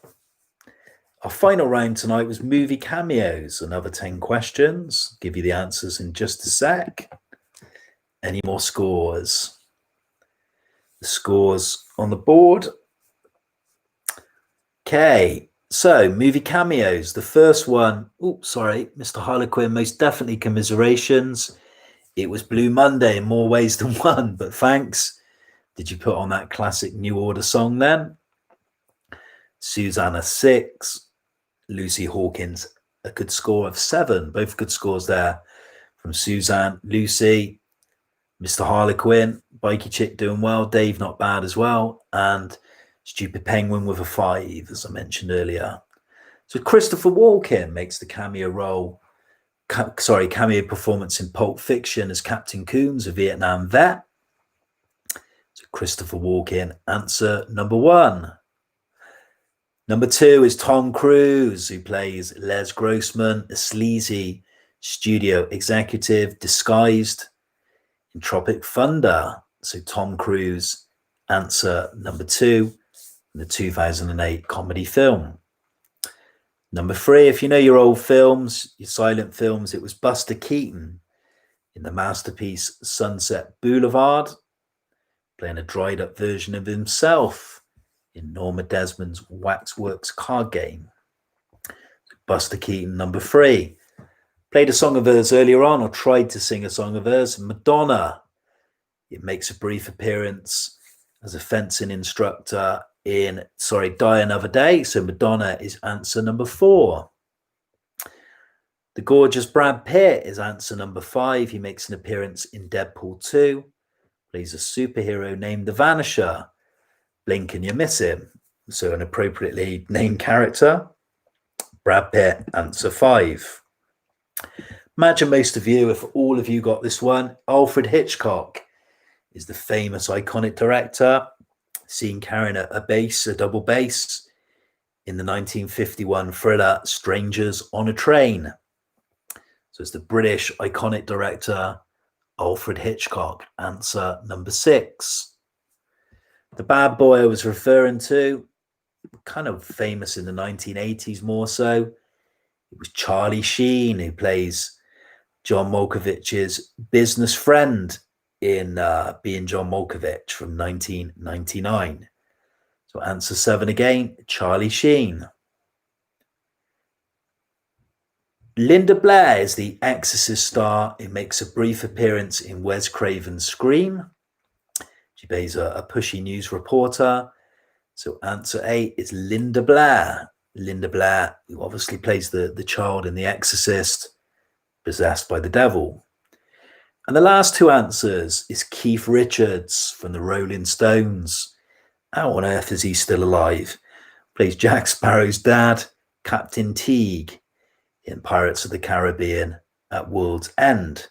Our final round tonight was movie cameos, another 10 questions. Give you the answers in just a sec. Any more scores? The scores on the board. Okay, so movie cameos. The first one, Mr. Harlequin, most definitely commiserations. It was Blue Monday in more ways than one, but thanks. Did you put on that classic New Order song then? Susanna 6. Lucy Hawkins, a good score of 7. Both good scores there from Suzanne. Lucy, Mr. Harlequin, Bikey Chick doing well. Dave not bad as well. And Stupid Penguin with a 5, as I mentioned earlier. So Christopher Walken makes the cameo performance in Pulp Fiction as Captain Coons, a Vietnam vet. So Christopher Walken, answer number 1. Number 2 is Tom Cruise, who plays Les Grossman, a sleazy studio executive disguised in Tropic Thunder. So Tom Cruise, answer number 2, in the 2008 comedy film. Number 3, if you know your old films, your silent films, it was Buster Keaton in the masterpiece Sunset Boulevard, playing a dried up version of himself in Norma Desmond's Waxworks card game. Buster Keaton, number 3. Played a song of hers earlier on, or tried to sing a song of hers, Madonna. It makes a brief appearance as a fencing instructor in Die Another Day. So Madonna is answer number 4. The gorgeous Brad Pitt is answer number 5. He makes an appearance in Deadpool 2. Plays a superhero named The Vanisher. Blink and you miss him. So an appropriately named character. Brad Pitt, answer 5. Imagine most of you, if all of you got this one. Alfred Hitchcock is the famous iconic director, seen carrying a double bass, in the 1951 thriller Strangers on a Train. So it's the British iconic director Alfred Hitchcock. Answer number 6. The bad boy I was referring to, kind of famous in the 1980s more so. It was Charlie Sheen, who plays John Malkovich's business friend in Being John Malkovich from 1999. So answer 7 again, Charlie Sheen. Linda Blair is the Exorcist star who makes a brief appearance in Wes Craven's Scream. She plays a pushy news reporter. So answer 8 is Linda Blair. Linda Blair, who obviously plays the child in The Exorcist, possessed by the devil. And the last 2 answers is Keith Richards from the Rolling Stones. How on earth is he still alive? Plays Jack Sparrow's dad, Captain Teague, in Pirates of the Caribbean at World's End.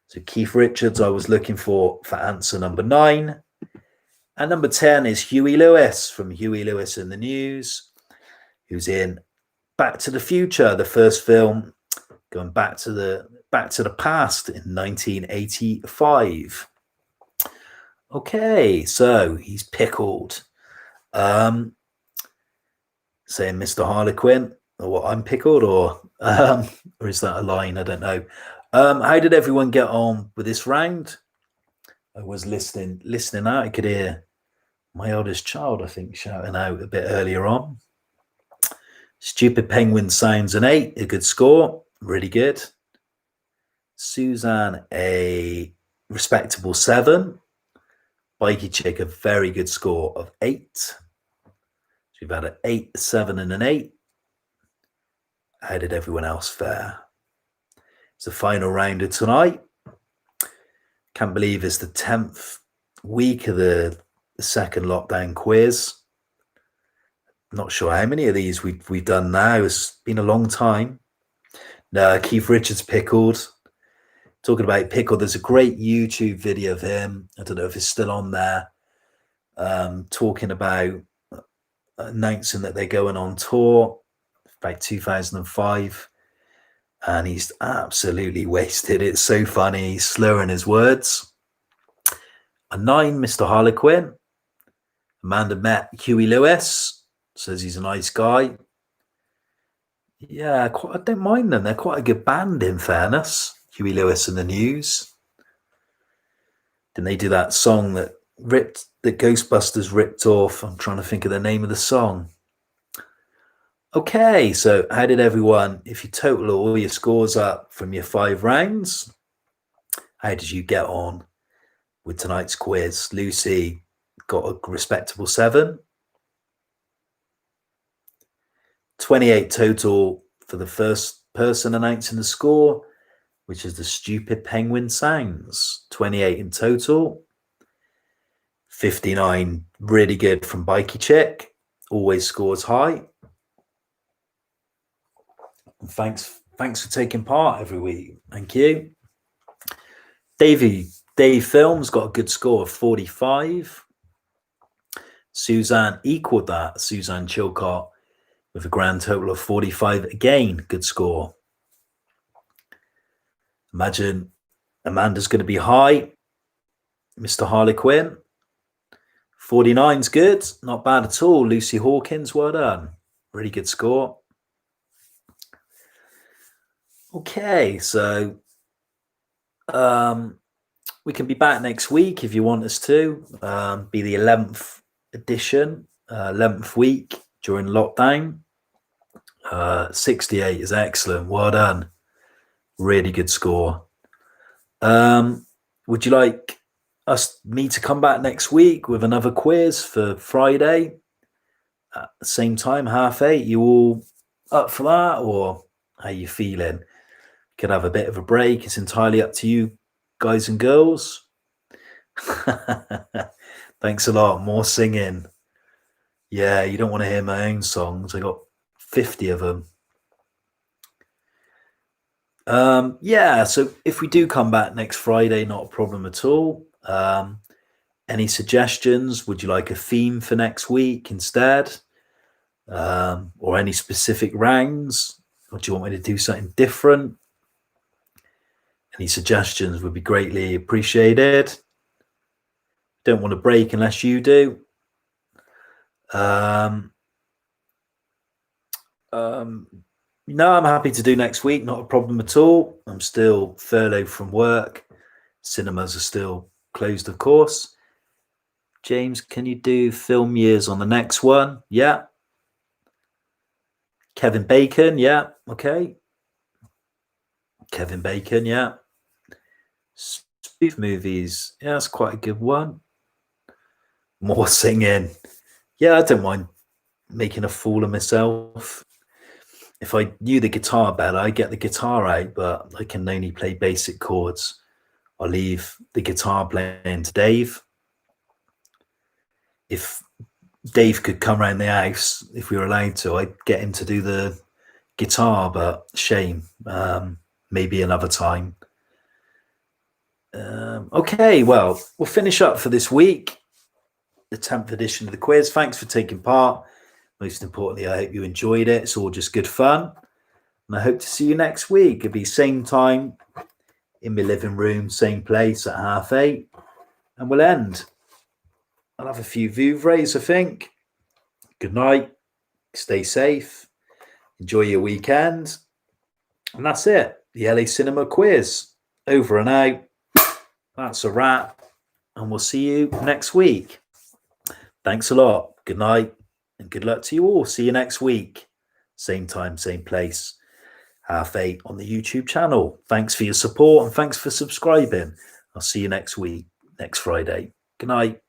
So Keith Richards I was looking for answer number 9. And number 10 is Huey Lewis from Huey Lewis and the News, who's in Back to the Future, the first film going back to the past in 1985. Okay, so he's pickled. Saying Mr. Harlequin, or what, I'm pickled, or is that a line? I don't know. How did everyone get on with this round? I was listening out. I could hear my oldest child, I think, shouting out a bit earlier on. Stupid Penguin sounds an 8, a good score, really good. Suzanne, a respectable 7. Bikey Chick, a very good score of 8. So we've had an 8, a 7, and an 8. How did everyone else fare? It's the final round of tonight. Can't believe it's the 10th week of the second lockdown quiz. Not sure how many of these we've done now. It's been a long time. No, Keith Richards pickled. Talking about pickle, there's a great YouTube video of him. I don't know if it's still on there. Talking about announcing that they're going on tour about 2005. And he's absolutely wasted. It's so funny. He's slurring his words. A 9, Mr. Harlequin. Amanda met Huey Lewis. Says he's a nice guy. Yeah, I don't mind them. They're quite a good band, in fairness. Huey Lewis and the News. Didn't they do that song that Ghostbusters ripped off? I'm trying to think of the name of the song. Okay, so how did everyone, if you total all your scores up from your 5 rounds, how did you get on with tonight's quiz? Lucy got a respectable 7. 28 total for the first person announcing the score, which is the Stupid Penguin Sounds. 28 in total. 59 really good from Bikey Chick. Always scores high. And thanks for taking part every week. Thank you. Dave Films got a good score of 45. Suzanne equaled that. Suzanne Chilcott with a grand total of 45 again. Good score. Imagine Amanda's going to be high. Mr. Harlequin. 49's good. Not bad at all. Lucy Hawkins, well done. Really good score. Okay, so we can be back next week if you want us to. Be the 11th edition, 11th week during lockdown. 68 is excellent. Well done. Really good score. Would you like me to come back next week with another quiz for Friday at the same time, 8:30? You all up for that, or how you feeling? Could have a bit of a break. It's entirely up to you, guys and girls. Thanks a lot. More singing. Yeah, you don't want to hear my own songs. I got 50 of them. Yeah, so if we do come back next Friday, not a problem at all. Any suggestions? Would you like a theme for next week instead? Or any specific rounds? Or do you want me to do something different? Any suggestions would be greatly appreciated. Don't want to break unless you do. No, I'm happy to do next week. Not a problem at all. I'm still furloughed from work. Cinemas are still closed, of course. James, can you do film years on the next one? Yeah. Kevin Bacon, yeah. Okay. Kevin Bacon, yeah. Spoof movies, yeah, that's quite a good one. More singing. Yeah, I don't mind making a fool of myself. If I knew the guitar better, I'd get the guitar out, but I can only play basic chords. I'll leave the guitar playing to Dave. If Dave could come around the house, if we were allowed to, I'd get him to do the guitar, but shame. Maybe another time. Okay, well, we'll finish up for this week. The 10th edition of the quiz. Thanks for taking part. Most importantly, I hope you enjoyed it. It's all just good fun. And I hope to see you next week. It'll be same time in my living room, same place at 8:30. And we'll end. I'll have a few Vouvrays, I think. Good night. Stay safe. Enjoy your weekend. And that's it. The LA Cinema quiz. Over and out. That's a wrap. And we'll see you next week. Thanks a lot. Good night. And good luck to you all. See you next week. Same time, same place. 8:30 on the YouTube channel. Thanks for your support and thanks for subscribing. I'll see you next week, next Friday. Good night.